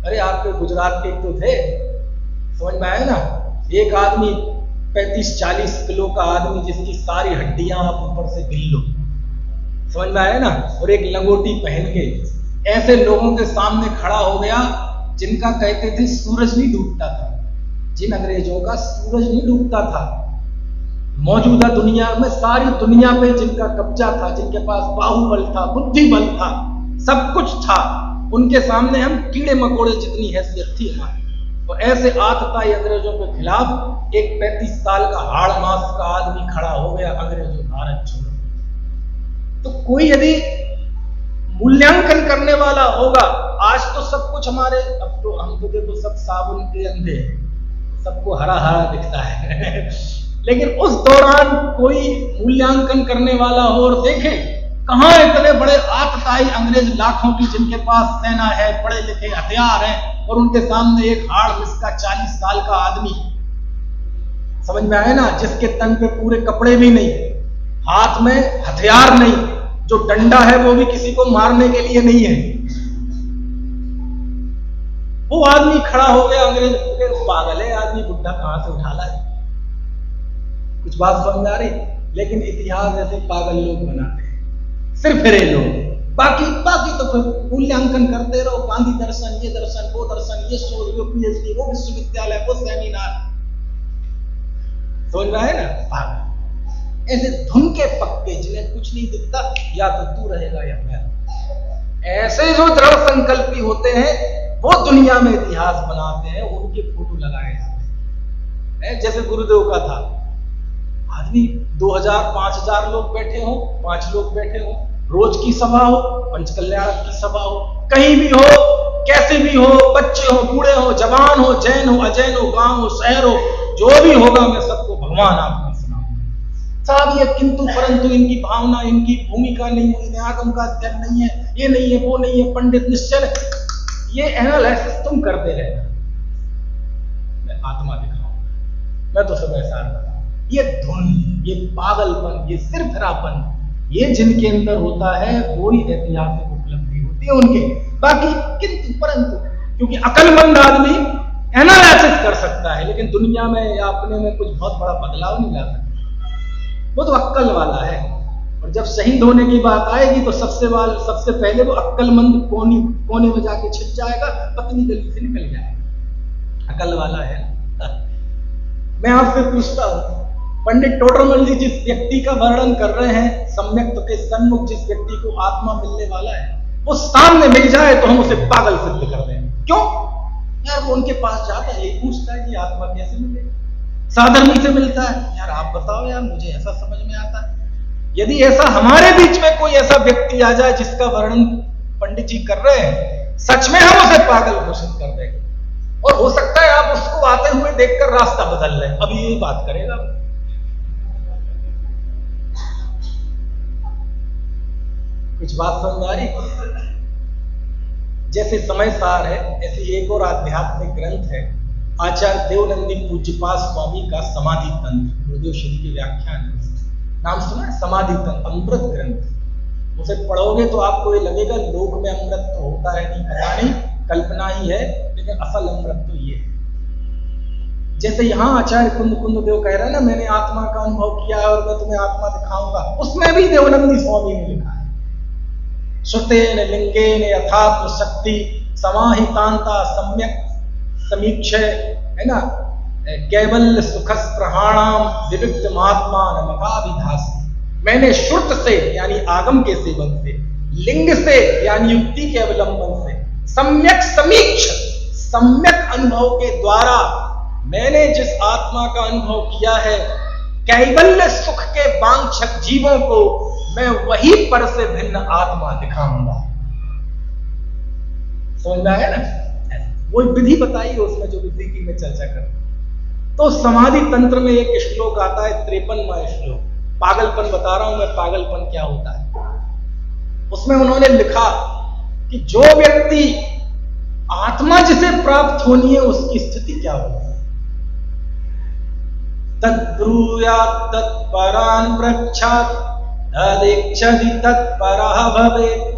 S1: अरे आपके गुजरात के तो थे, समझ में आया ना? एक आदमी 35-40 किलो का आदमी जिसकी सारी हड्डियां आप ऊपर से गिन लो, समझ में आया ना? और एक लंगोटी पहन के ऐसे लोगों के सामने खड़ा हो गया जिनका कहते थे सूरज नहीं डूबता था, जिन अंग्रेजों का सूरज नहीं डूबता था। मौजूदा दुनिया में, सारी दुनिया पे जिनका कब्जा था, जिनके पास बाहुबल था, बुद्धि बल था, सब कुछ था, उनके सामने हम कीड़े मकोड़े जितनी हैसियत थी हमारी। और ऐसे आतताई अंग्रेजों के खिलाफ एक 35 साल का हाड़ मास का आदमी खड़ा हो गया, अंग्रेजों भारत छोड़ो। तो कोई यदि मूल्यांकन करने वाला होगा, आज तो सब कुछ हमारे, अब तो हम तो देखो सब साबुन के अंधे हैं, सबको हरा हरा दिखता है लेकिन उस दौरान कोई मूल्यांकन करने वाला हो और देखे कहां इतने बड़े आतताई अंग्रेज लाखों की, जिनके पास सेना है, पढ़े लिखे हथियार हैं, और उनके सामने एक हाड़ मिसका 40 साल का आदमी, समझ में आए ना? जिसके तन पे पूरे कपड़े भी नहीं, हाथ में हथियार नहीं, जो डंडा है वो भी किसी को मारने के लिए नहीं है। वो आदमी खड़ा हो गया, अंग्रेज पागल है आदमी, बुढ़ा कहां से उठा लाए। कुछ बात समझ आ रही? लेकिन इतिहास ऐसे पागल लोग बनाते हैं, सिर्फ फिरे लोग। बाकी तो फिर मूल्यांकन करते रहो, गांधी दर्शन, ये दर्शन, वो दर्शन, ये शोध, वो पीएचडी, वो विश्वविद्यालय, वो सेमिनार, समझ में आए ना? पागल ऐसे धुन के पक्के, जिन्हें कुछ नहीं दिखता, या तो तू रहेगा या मैं। ऐसे जो दृढ़ संकल्पी होते हैं वो दुनिया में इतिहास बनाते हैं, उनके फोटो लगाए जाते हैं। जैसे गुरुदेव का था, आदमी 2000-5000 लोग बैठे हो, 5 लोग बैठे हो, रोज की सभा हो, पंचकल्याण की सभा हो, कहीं भी हो, कैसे भी हो, बच्चे हो, बूढ़े हो, जवान हो, जैन हो, अजैन हो, गांव हो, शहर हो, जो भी होगा मैं सबको भगवान आपको साहब। ये किंतु परंतु इनकी भावना, इनकी भूमिका नहीं है, आगम का अध्ययन नहीं है, ये नहीं है, वो नहीं है, पंडित निश्चय, ये एनालिसिस तुम करते रहना, मैं आत्मा दिखाऊंगा, मैं तो सब ऐसा बताऊं। ये धुन, ये पागलपन, ये सिरफिरापन, ये जिनके अंदर होता है वो ही ऐतिहासिक उपलब्धि होती है उनके। बाकी किंतु परंतु, क्योंकि अकलमंद आदमी एनालिसिस कर सकता है, लेकिन दुनिया में या अपने में कुछ बहुत बड़ा बदलाव नहीं ला सकता, वो तो अक्कल वाला है। और जब शहीद होने की बात आएगी तो सबसे पहले वो अक्कलमंद कोने में जाके छिप जाएगा, पत्नी गली से निकल जाएगा, अकल वाला है। मैं आपसे पूछता हूं, पंडित टोडरमल जी जिस व्यक्ति का वर्णन कर रहे हैं, सम्यक के सन्मुख जिस व्यक्ति को आत्मा मिलने वाला है, वो सामने मिल जाए तो हम उसे पागल सिद्ध कर दें। क्यों यार? वो उनके पास जाता है, यही पूछता है कि आत्मा कैसे मिले, साधर्मी से मिलता है, यार आप बताओ यार, मुझे ऐसा समझ में आता है। यदि ऐसा हमारे बीच में कोई ऐसा व्यक्ति आ जाए जिसका वर्णन पंडित जी कर रहे हैं, सच में हम उसे पागल घोषित कर देंगे। और हो सकता है आप उसको आते हुए देखकर रास्ता बदल लें, अभी यही बात करेगा। कुछ बात समझ आ रही? जैसे समय सार है, ऐसे एक और आध्यात्मिक ग्रंथ है, आचार्य देवनंदी पूज्यपाद स्वामी का समाधि तंत्र, गुरुदेव श्री के व्याख्यान है। नाम सुना है? समाधि तंत्र, अमृत ग्रंथ। उसे पढ़ोगे तो आपको ये लगेगा लोक में अमृत तो होता है नहीं, पता नहीं, कल्पना ही है, लेकिन असल अमृत तो ये है। जैसे यहाँ आचार्य कुंद देव कह रहे हैं ना, मैंने आत्मा का अनुभव किया है और मैं तुम्हें आत्मा दिखाऊंगा, उसमें भी देवनंदी स्वामी ने लिखा है, श्रुतेन लिंगेन यथात्म शक्ति समाहितांता सम्यक समीक्ष, है ना, कैवल्य सुखस प्रहाणाम विविक्त महात्मा नमकाभिधास। मैंने श्रुत से यानी आगम के सेवन से, लिंग से यानी युक्ति के अवलंबन से, सम्यक समीक्ष सम्यक अनुभव के द्वारा मैंने जिस आत्मा का अनुभव किया है, कैवल्य सुख के वांछक जीवों को मैं वही पर से भिन्न आत्मा दिखाऊंगा। समझ में आया ना? वो विधि बताई उसमें, जो विधि की मैं चर्चा कर। तो समाधि तंत्र में एक श्लोक आता है, 53वां श्लोक, पागलपन बता रहा हूं मैं, पागलपन क्या होता है। उसमें उन्होंने लिखा कि जो व्यक्ति आत्मा जिसे प्राप्त होनी है उसकी स्थिति क्या होगी। तद्ब्रूयात् तत्परान् प्रच्छात् तदिच्छति तत्परः भवेत्।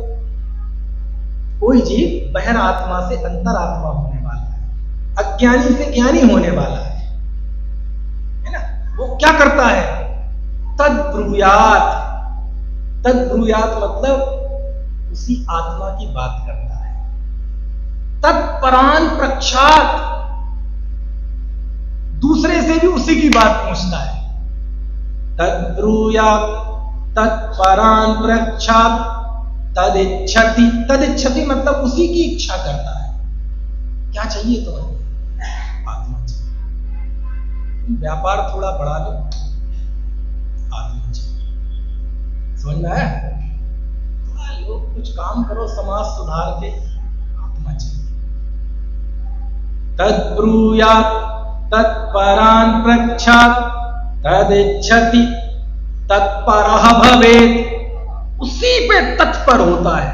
S1: कोई जीव बहर आत्मा से अंतरात्मा होने वाला है, अज्ञानी से ज्ञानी होने वाला है ना। वो क्या करता है? तद्ब्रूयात्, तद्ब्रूयात् मतलब उसी आत्मा की बात करता है। तत्परान् प्रच्छात्, दूसरे से भी उसी की बात पूछता है। तद्ब्रूयात् तत्परान् प्रच्छात् तदिच्छति, तदिच्छति मतलब उसी की इच्छा करता है। क्या चाहिए तुम्हें? आत्मा चाहिए। व्यापार थोड़ा बढ़ा लो, आत्मा चाहिए। समझ में आया? थोड़ा लोग कुछ काम करो समाज सुधार के, आत्मा चाहिए। तद्ब्रूयात् तत्परान् प्रच्छात् तदिच्छति तत्परः भवेत्। उसी पे तत्पर होता है,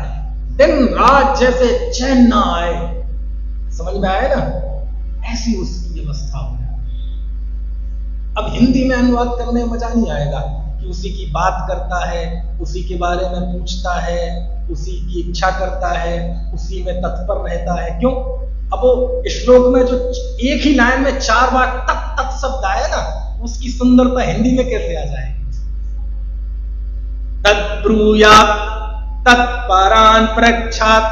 S1: दिन रात जैसे चैन ना आए। समझ में आया ना? ऐसी उसकी व्यवस्था हो। अब हिंदी में अनुवाद करने में मजा नहीं आएगा कि उसी की बात करता है, उसी के बारे में पूछता है, उसी की इच्छा करता है, उसी में तत्पर रहता है। क्यों? अब वो श्लोक में जो एक ही लाइन में 4 बार तत् तत् शब्द आया ना, उसकी सुंदरता हिंदी में कैसे आ जाएगी? तद्ब्रूयात् तत्परान् प्रच्छात्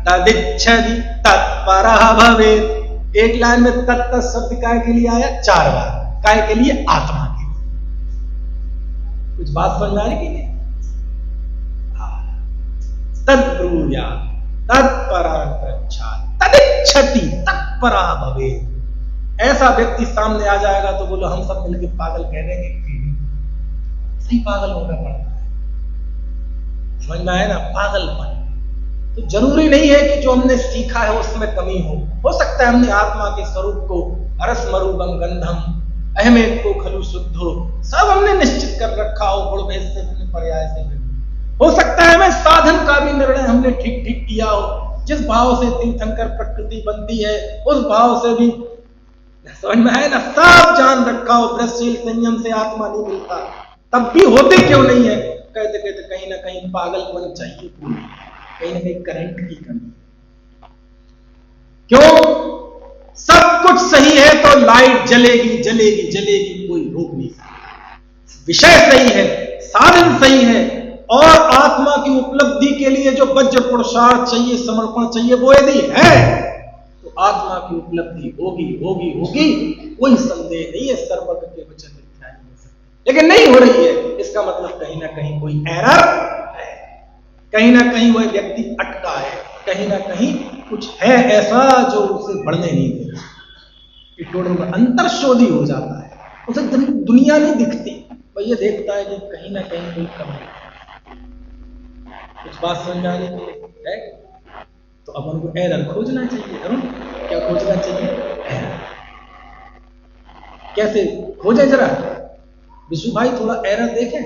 S1: तदिच्छति तत्परः भवेत्। एक लाइन में तत् शब्द काय के लिए आया? 4 बार। काय के लिए? आत्मा के लिए। कुछ बात समझ में आ रही कि नहीं? तद्ब्रूयात् तत्परान् प्रच्छात् तदिच्छति तत्परः भवेत्। ऐसा व्यक्ति सामने आ जाएगा तो बोलो हम सब मिलकर पागल कह देंगे कि सही पागल होना पड़ता है। समझ में आया ना? पागलपन तो जरूरी नहीं है कि जो हमने सीखा है उसमें कमी हो सकता है हमने आत्मा के स्वरूप को अरसमरूपम गंधम अहमेत को खलु शुद्धो सब हमने निश्चित कर रखा हो, गुण भेद से भिन्न पर्याय से भिन्न। हो सकता है हमें साधन का भी निर्णय हमने ठीक ठीक किया हो, जिस भाव से तीर्थंकर प्रकृति बनती है उस भाव से भी समझ में है ना, सब जान रखा हो, ब्रह्मशील संयम से आत्मा नहीं मिलता, तब भी होते क्यों नहीं है? कहते कहते कहीं ना कहीं पागलपन चाहिए, कहीं ना कहीं करंट की कमी। क्यों? सब कुछ सही है तो लाइट जलेगी जलेगी जलेगी, कोई रोक नहीं सकता। विषय सही है, साधन सही है, और आत्मा की उपलब्धि के लिए जो वज्र पुरुषार्थ चाहिए, समर्पण चाहिए, वो यदि है तो आत्मा की उपलब्धि होगी होगी होगी, कोई संदेह नहीं है। सर्वज्ञ के वचन मिथ्या नहीं हो सकते, लेकिन नहीं हो रही है, इसका मतलब कहीं ना कहीं कोई एरर है, कहीं ना कहीं वह व्यक्ति अटका है, कहीं ना कहीं कुछ है ऐसा जो उसे बढ़ने नहीं दे रहा। अंतर्शोधी हो जाता है, उसे दुनिया नहीं दिखती, वह ये देखता है कि कहीं ना कहीं कोई कमी है। कुछ बात समझ में आने के लिए है? तो अब उनको एरर खोजना चाहिए। अरुण, क्या खोजना चाहिए? एरर। कैसे खोजे जरा विशु भाई, थोड़ा एरर देखें।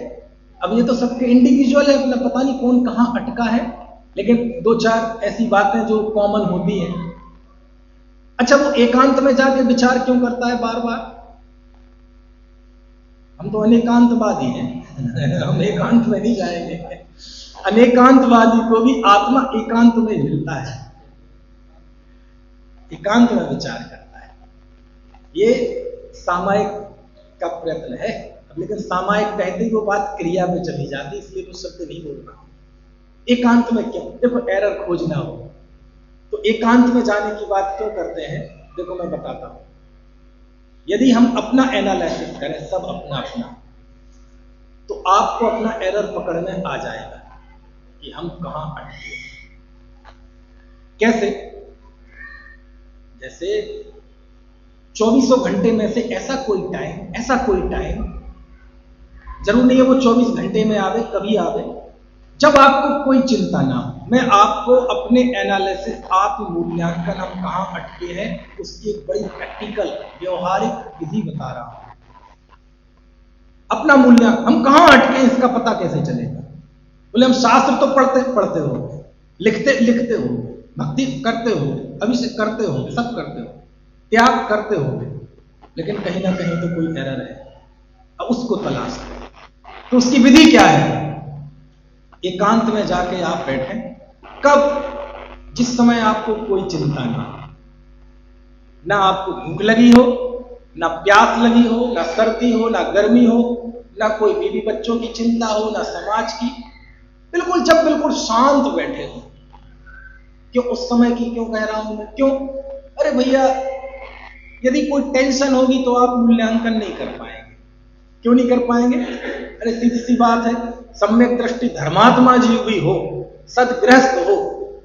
S1: अब ये तो सबके इंडिविजुअल है, अपना पता नहीं कौन कहां अटका है, लेकिन दो चार ऐसी बातें जो कॉमन होती हैं। अच्छा, वो एकांत में जाके विचार क्यों करता है बार बार? हम तो अनेकांतवादी हैं हम एकांत में नहीं जाएंगे। अनेकांतवादी को भी आत्मा एकांत में मिलता है, एकांत में विचार करता है। ये सामायिक का प्रयत्न है। लेकिन सामायिक कहते ही वो बात क्रिया में चली जाती, इसलिए वो शब्द नहीं बोल रहा। एकांत में क्यों? देखो, एरर खोजना हो तो एकांत में जाने की बात क्यों करते हैं? देखो मैं बताता हूं। यदि हम अपना एनालिसिस करें, सब अपना अपना, तो आपको अपना एरर पकड़ने आ जाएगा कि हम कहां अटके। कैसे? जैसे 24 घंटे में से ऐसा कोई टाइम जरूर नहीं है वो 24 घंटे में आवे, कभी आवे जब आपको कोई चिंता ना हो। मैं आपको अपने एनालिसिस, आत्म मूल्यांकन, हम कहां अटके हैं, उसकी एक बड़ी प्रैक्टिकल व्यवहारिक विधि बता रहा हूं। अपना मूल्यांकन, हम कहां अटके हैं इसका पता कैसे चलेगा? बोले हम शास्त्र तो पढ़ते हो, लिखते हो, भक्ति करते हो, अभिषेक करते हो, सब करते हो, त्याग करते हो, लेकिन कहीं ना कहीं तो कोई एरर है। अब उसको तलाश करो। तो उसकी विधि क्या है? एकांत में जाके आप बैठे, कब? जिस समय आपको कोई चिंता ना आपको भूख लगी हो, ना प्यास लगी हो, ना सर्दी हो, ना गर्मी हो, ना कोई बीवी बच्चों की चिंता हो, ना समाज की, बिल्कुल जब बिल्कुल शांत बैठे हो। क्यों उस समय की क्यों कह रहा हूं मैं? क्यों? अरे भैया, यदि कोई टेंशन होगी तो आप मूल्यांकन नहीं कर पाएंगे। क्यों नहीं कर पाएंगे? अरे सीधी सी बात है, सम्यक दृष्टि धर्मात्मा जी भी हो, सदगृहस्थ हो,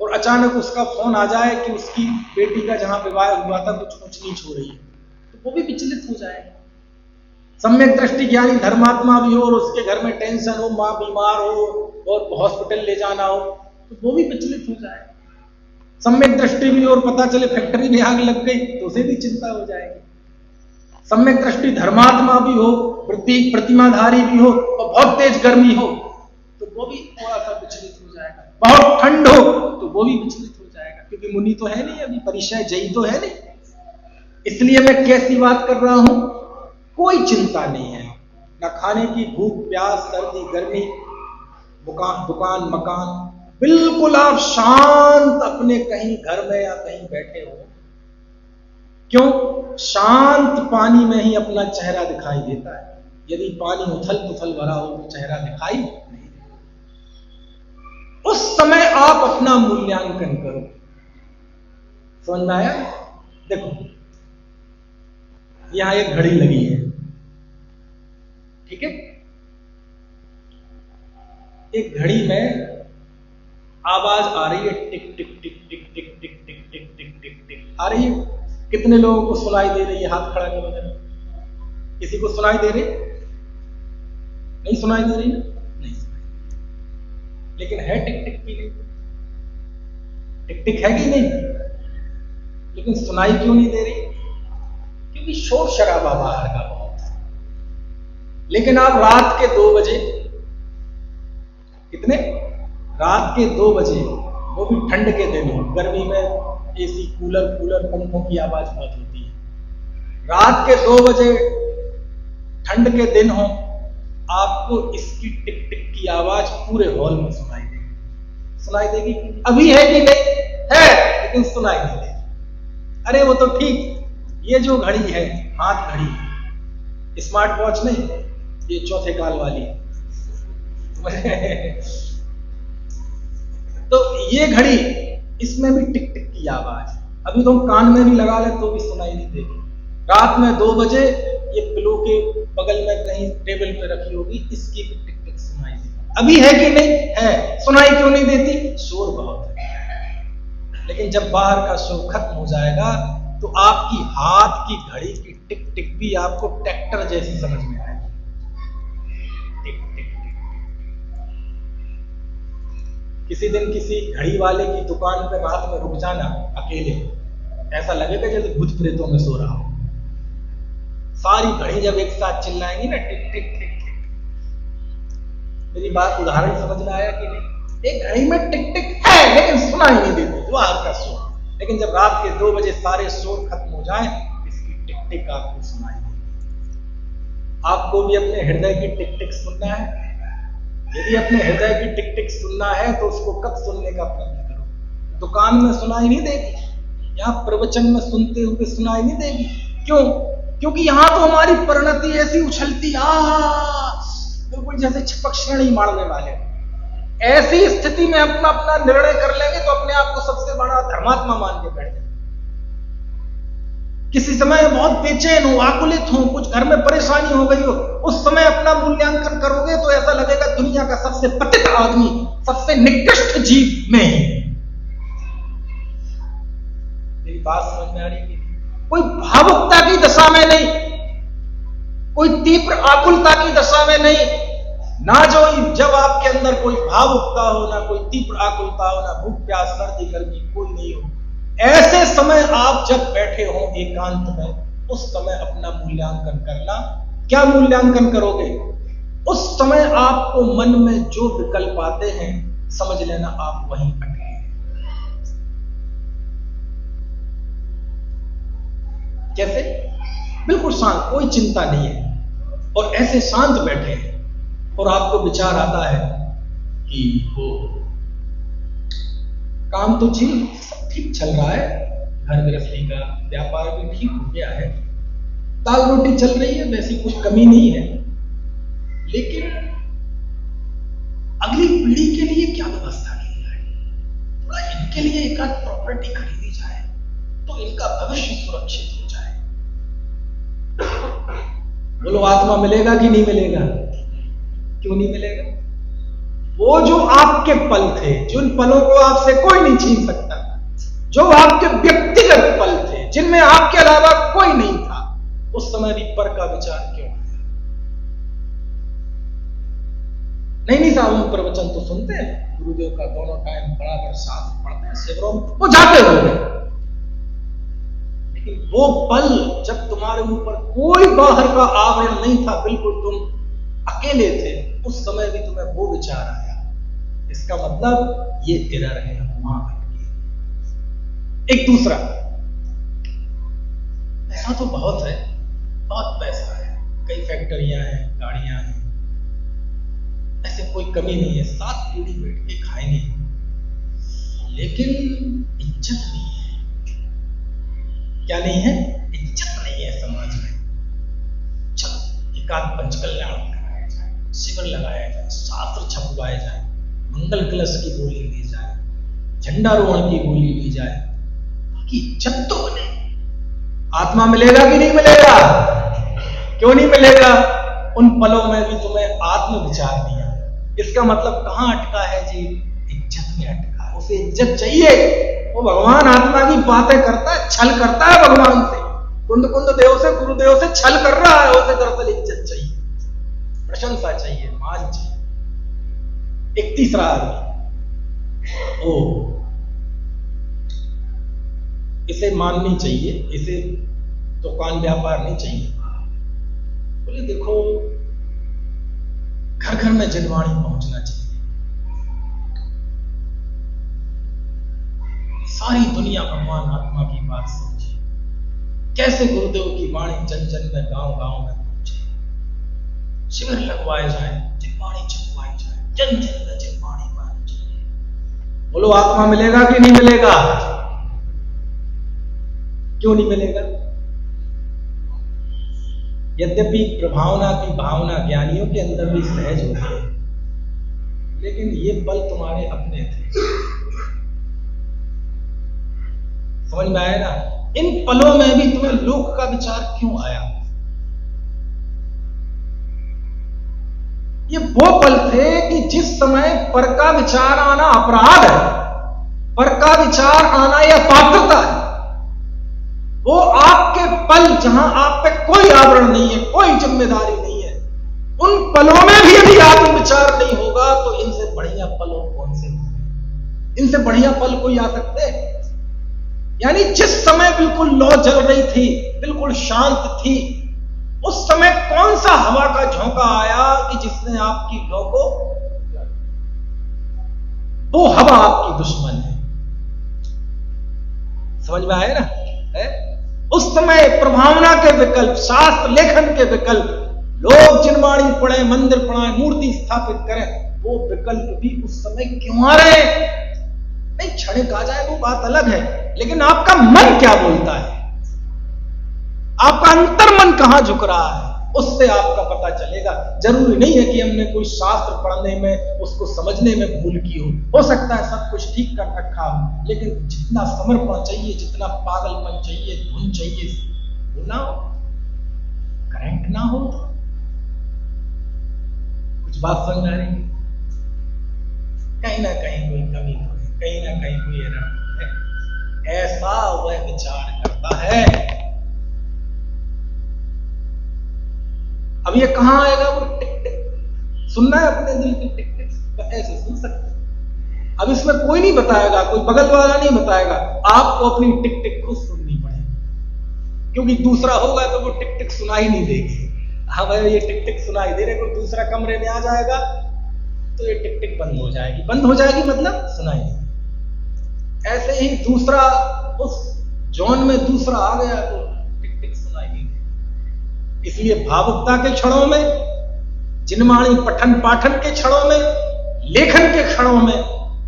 S1: और अचानक उसका फोन आ जाए कि उसकी बेटी का जहां विवाह हुआ था कुछ नीच हो रही है, तो वो भी विचलित हो जाएगा। सम्यक दृष्टि ज्ञानी धर्मात्मा भी हो और उसके घर में टेंशन हो, मां बीमार हो और हॉस्पिटल ले जाना हो, तो वो भी विचलित हो जाएगा। सम्यक दृष्टि भी और पता चले फैक्ट्री में आग लग गई तो उसे भी चिंता हो जाएगी। सम्यक दृष्टि धर्मात्मा भी हो, प्रतिमाधारी भी हो और बहुत तेज गर्मी हो तो वो भी थोड़ा सा विचलित हो जाएगा। बहुत ठंड हो तो वो भी विचलित हो जाएगा, क्योंकि मुनि तो है नहीं, अभी परिचय जयी तो है नहीं। इसलिए मैं कैसी बात कर रहा हूं? कोई चिंता नहीं है, ना खाने की भूख प्यास, सर्दी गर्मी, दुकान मकान, बिल्कुल आप शांत अपने कहीं घर में या कहीं बैठे हो। क्यों? शांत पानी में ही अपना चेहरा दिखाई देता है। यदि पानी उथल पुथल भरा हो तो चेहरा दिखाई नहीं देता। उस समय आप अपना मूल्यांकन करो। समझ में आया? देखो, यहां एक घड़ी लगी है, ठीक है? एक घड़ी में आवाज आ रही है, टिक टिक टिक टिक टिक टिक टिक टिक टिक टिक टिक आ रही है। कितने लोगों को सुनाई दे रही है? हाथ खड़ा करो जरा। किसी को सुनाई दे रही? नहीं सुनाई दे रही? नहीं सुनाई। लेकिन है टिक टिक की नहीं? टिक टिक है कि नहीं? लेकिन सुनाई क्यों नहीं दे रही? क्योंकि शोर शराबा बाहर का बहुत है। लेकिन आप रात के 2 बजे, कितने? रात के 2 बजे, वो भी ठंड के दिन हो, गर्मी में एसी कूलर पंखों की आवाज बहुत होती है। रात के 2 बजे ठंड के दिन हो, आपको इसकी टिक टिक की आवाज पूरे हॉल में सुनाई देगी। सुनाई देगी? अभी है कि नहीं? है, लेकिन सुनाई नहीं देगी। अरे वो तो ठीक, ये जो घड़ी है, हाथ घड़ी, स्मार्ट वॉच नहीं, ये चौथे काल वाली तो ये घड़ी, इसमें भी टिक टिक की आवाज। अभी तुम कान में भी लगा ले तो भी सुनाई नहीं देगी। रात में 2 बजे ये पिलो के बगल में कहीं टेबल पे रखी होगी, इसकी भी टिक टिक सुनाई देगी। अभी है कि नहीं? है। सुनाई क्यों नहीं देती? शोर बहुत है। लेकिन जब बाहर का शोर खत्म हो जाएगा तो आपकी हाथ की घड़ी की टिक टिक भी आपको ट्रैक्टर जैसी समझ में आएगी। टिक टिक टिक। किसी दिन किसी घड़ी वाले की दुकान पर रात में रुक जाना अकेले, ऐसा लगेगा जैसे भूत प्रेतों में सो रहा हो। सारी घड़ी जब एक साथ चिल्लाएंगी ना, टिक टिक टिक टिक। मेरी बात उदाहरण समझ में आया कि नहीं? एक घड़ी में टिक टिक है लेकिन सुना ही नहीं देते, बाहर का शोर। लेकिन जब रात के 2 बजे सारे शोर खत्म हो जाए, इसकी टिक टिक आपको सुनाई देगी। आपको भी अपने हृदय की टिक टिक सुनना है। यदि अपने हृदय की टिक टिक सुनना है तो उसको कब सुनने का प्रयत्न करो। दुकान में सुनाई नहीं देगी, यहाँ प्रवचन में सुनते हुए सुनाई नहीं देगी। क्यों? क्योंकि यहां तो हमारी परिणति ऐसी उछलती, बिल्कुल जैसे छपक श्रेणी मारने वाले। ऐसी स्थिति में अपना अपना निर्णय कर लेंगे तो अपने आप को सबसे बड़ा धर्मात्मा मान के बैठ जाए। किसी समय बहुत बेचैन हो, आकुलित हो, कुछ घर में परेशानी हो गई हो, उस समय अपना मूल्यांकन करोगे तो ऐसा लगेगा दुनिया का सबसे पतित आदमी, सबसे निकृष्ट जीव में ही। मेरी बात समझ में आ रही है? कोई भावुकता की दशा में नहीं, कोई तीव्र आकुलता की दशा में नहीं, ना जो जब आपके अंदर कोई भावुकता हो, ना कोई तीव्र आकुलता हो, ना भूख प्यास सर्दी गर्मी कोई नहीं हो। ऐसे समय आप जब बैठे हो एकांत में, उस समय अपना मूल्यांकन करना। क्या मूल्यांकन करोगे? उस समय आपको मन में जो विकल्प आते हैं, समझ लेना आप वहीं अटके। कैसे? बिल्कुल शांत, कोई चिंता नहीं है, और ऐसे शांत बैठे हैं और आपको विचार आता है कि वो काम तो ठीक चल रहा है, घर गृहस्थी का व्यापार भी ठीक हो गया है, दाल रोटी चल रही है, वैसी कुछ कमी नहीं है, लेकिन अगली पीढ़ी के लिए क्या व्यवस्था की जाए? थोड़ा इनके लिए एक आध प्रॉपर्टी खरीदी जाए तो इनका भविष्य सुरक्षित हो जाए। बोलो, आत्मा मिलेगा कि नहीं मिलेगा? क्यों नहीं मिलेगा? वो जो आपके पल थे, जिन पलों को आपसे कोई नहीं छीन सकता, जो आपके व्यक्तिगत पल थे, जिनमें आपके अलावा कोई नहीं था, उस समय भी पर का विचार क्यों आया? नहीं साहब, हम प्रवचन तो सुनते हैं, गुरुदेव का दोनों टाइम बराबर साथ पढ़ते हैं, शिविरों में वो जाते होंगे, लेकिन वो पल जब तुम्हारे ऊपर कोई बाहर का आवरण नहीं था, बिल्कुल तुम अकेले थे, उस समय भी तुम्हें वो विचार आया। इसका मतलब ये एरर है, वहां भटके। एक दूसरा, पैसा तो बहुत है, बहुत पैसा है, कई फैक्ट्रियां हैं, गाड़ियां हैं, ऐसे कोई कमी नहीं है, 7 पीढ़ी बैठ के खाएंगे, लेकिन इज्जत नहीं है। क्या नहीं है? इज्जत नहीं है समाज में। चलो एकाध पंचकल्याण कराया जाए, शिविर लगाया जाए, शास्त्र छपवाए जाए, मंगल कलश की बोली दी जाए, झंडारोहण की बोली दी जाए, ताकि इज्जत तो बने। आत्मा मिलेगा कि नहीं मिलेगा? क्यों नहीं मिलेगा? उन पलों में भी तुम्हें आत्म विचार दिया। इसका मतलब कहां अटका है जी? इज्जत में अटका है। उसे इज्जत चाहिए। वो भगवान आत्मा की बातें करता है, छल करता है भगवान से, कुंद कुंद देव से, गुरुदेव से छल कर रहा है। उसे दरअसल इज्जत चाहिए, प्रशंसा चाहिए, मान चाहिए। एक तीसरा आदमी, इसे माननी चाहिए, इसे दुकान व्यापार नहीं चाहिए। बोले देखो, घर घर में जनवाणी पहुंचना चाहिए, सारी दुनिया भगवान आत्मा की बात समझे। कैसे गुरुदेव की वाणी जन जन में, गांव गांव में पहुंचे, शिविर लगवाए जाए, जनवाणी छपवाई जाए, जन जन में जनवाणी पानी चाहिए। बोलो, आत्मा मिलेगा कि नहीं मिलेगा? क्यों नहीं मिलेगा? यद्यपि प्रभावना की भावना ज्ञानियों के अंदर भी सहज होती है, लेकिन ये पल तुम्हारे अपने थे। समझ में आया ना? इन पलों में भी तुम्हें लोक का विचार क्यों आया? ये वो पल थे कि जिस समय पर का विचार आना अपराध है, पर का विचार आना यह पात्रता है। वो आपके पल जहां आप पे कोई आवरण नहीं है, कोई जिम्मेदारी नहीं है, उन पलों में भी यदि आत्म विचार नहीं होगा तो इनसे बढ़िया पल और कौन से होंगे? इनसे बढ़िया पल कोई आ सकते हैं? यानी जिस समय बिल्कुल लौ जल रही थी, बिल्कुल शांत थी, उस समय कौन सा हवा का झोंका आया कि जिसने आपकी लौ को, वो हवा आपकी दुश्मन है। समझ में आए ना? है? उस समय प्रभावना के विकल्प, शास्त्र लेखन के विकल्प, लोग जिनवाणी पढ़े, मंदिर पढ़ाएं, मूर्ति स्थापित करें, वो विकल्प भी उस समय क्यों आ रहे हैं? नहीं, क्षणिक आ जाए वो बात अलग है, लेकिन आपका मन क्या बोलता है, आपका अंतर्मन कहां झुक रहा है, उससे आपका पता चलेगा। जरूरी नहीं है कि हमने कोई शास्त्र पढ़ने में, उसको समझने में भूल की हो सकता है सब कुछ ठीक कर रखा हो, लेकिन जितना समर्पण चाहिए, जितना पागलपन चाहिए, धुन चाहिए, वो ना हो, करंट ना हो। कुछ बात समझ आ रही है? कहीं ना कहीं कोई कमी तो है, कहीं ना कहीं कोई एरर है। ऐसा वह विचार करता है। अब ये कहां आएगा? वो टिक टिक सुनना है, अपने दिल की टिक टिक ऐसे सुन सकते हैं। अब इसमें कोई नहीं बताएगा, कोई बगल वाला नहीं बताएगा, आपको अपनी टिक टिक खुद सुननी पड़ेगी, क्योंकि दूसरा होगा तो वो टिक टिक सुनाई नहीं देगी। हाँ भाई, ये टिक टिक सुनाई दे रहे, कोई दूसरा कमरे में आ जाएगा तो ये टिक टिक बंद हो जाएगी। बंद हो जाएगी मतलब सुनाई नहीं। ऐसे ही दूसरा उस जोन में दूसरा आ गया तो टिक टिक सुनाई नहीं देगी। इसलिए भावुकता के क्षणों में, जिनवाणी पठन पाठन के क्षणों में, लेखन के क्षणों में,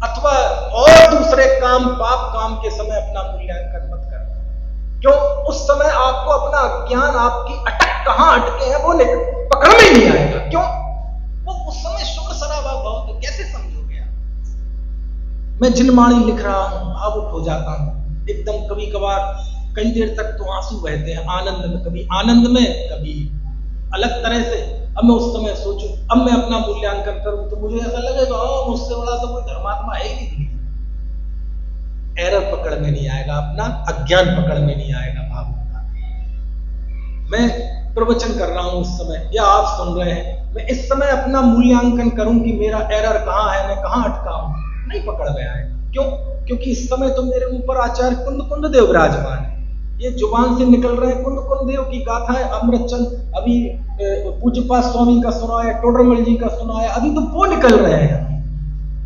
S1: अथवा और दूसरे काम, पाप काम के समय अपना मूल्यांकन मत करना। क्यों? उस समय आपको अपना अज्ञान, आपकी अटक कहां अटके हैं वो पकड़ में नहीं आएगा। क्यों? वो उस समय शोर शराबा बहुत है, कैसे समझोगे आप? मैं जिनवाणी लिख रहा हूं, भावुक हो जाता हूं एकदम, कभी कभार कई देर तक तो आंसू बहते हैं आनंद में, कभी आनंद में, कभी अलग तरह से। अब मैं उस समय सोचूं, अब मैं अपना मूल्यांकन करूं तो मुझे ऐसा लगेगा मुझसे बड़ा तो कोई धर्मात्मा है ही नहीं। एरर पकड़ में नहीं आएगा, अपना अज्ञान पकड़ में नहीं आएगा। भावुकता, मैं प्रवचन कर रहा हूं उस समय, या आप सुन रहे हैं, मैं इस समय अपना मूल्यांकन करूं कि मेरा एरर कहां है, मैं कहां अटका हूं, नहीं पकड़ में आएगा। क्यों? क्योंकि इस समय तो मेरे ऊपर आचार्य कुंद कुंद देव विराजमान है। ये जुबान से निकल रहे हैं कुंद कुंद देव की गाथाएं। अमृतचंद अभी पूज्यपाद स्वामी का सुनाया, टोडरमल जी का सुनाया, अभी तो वो निकल रहे हैं।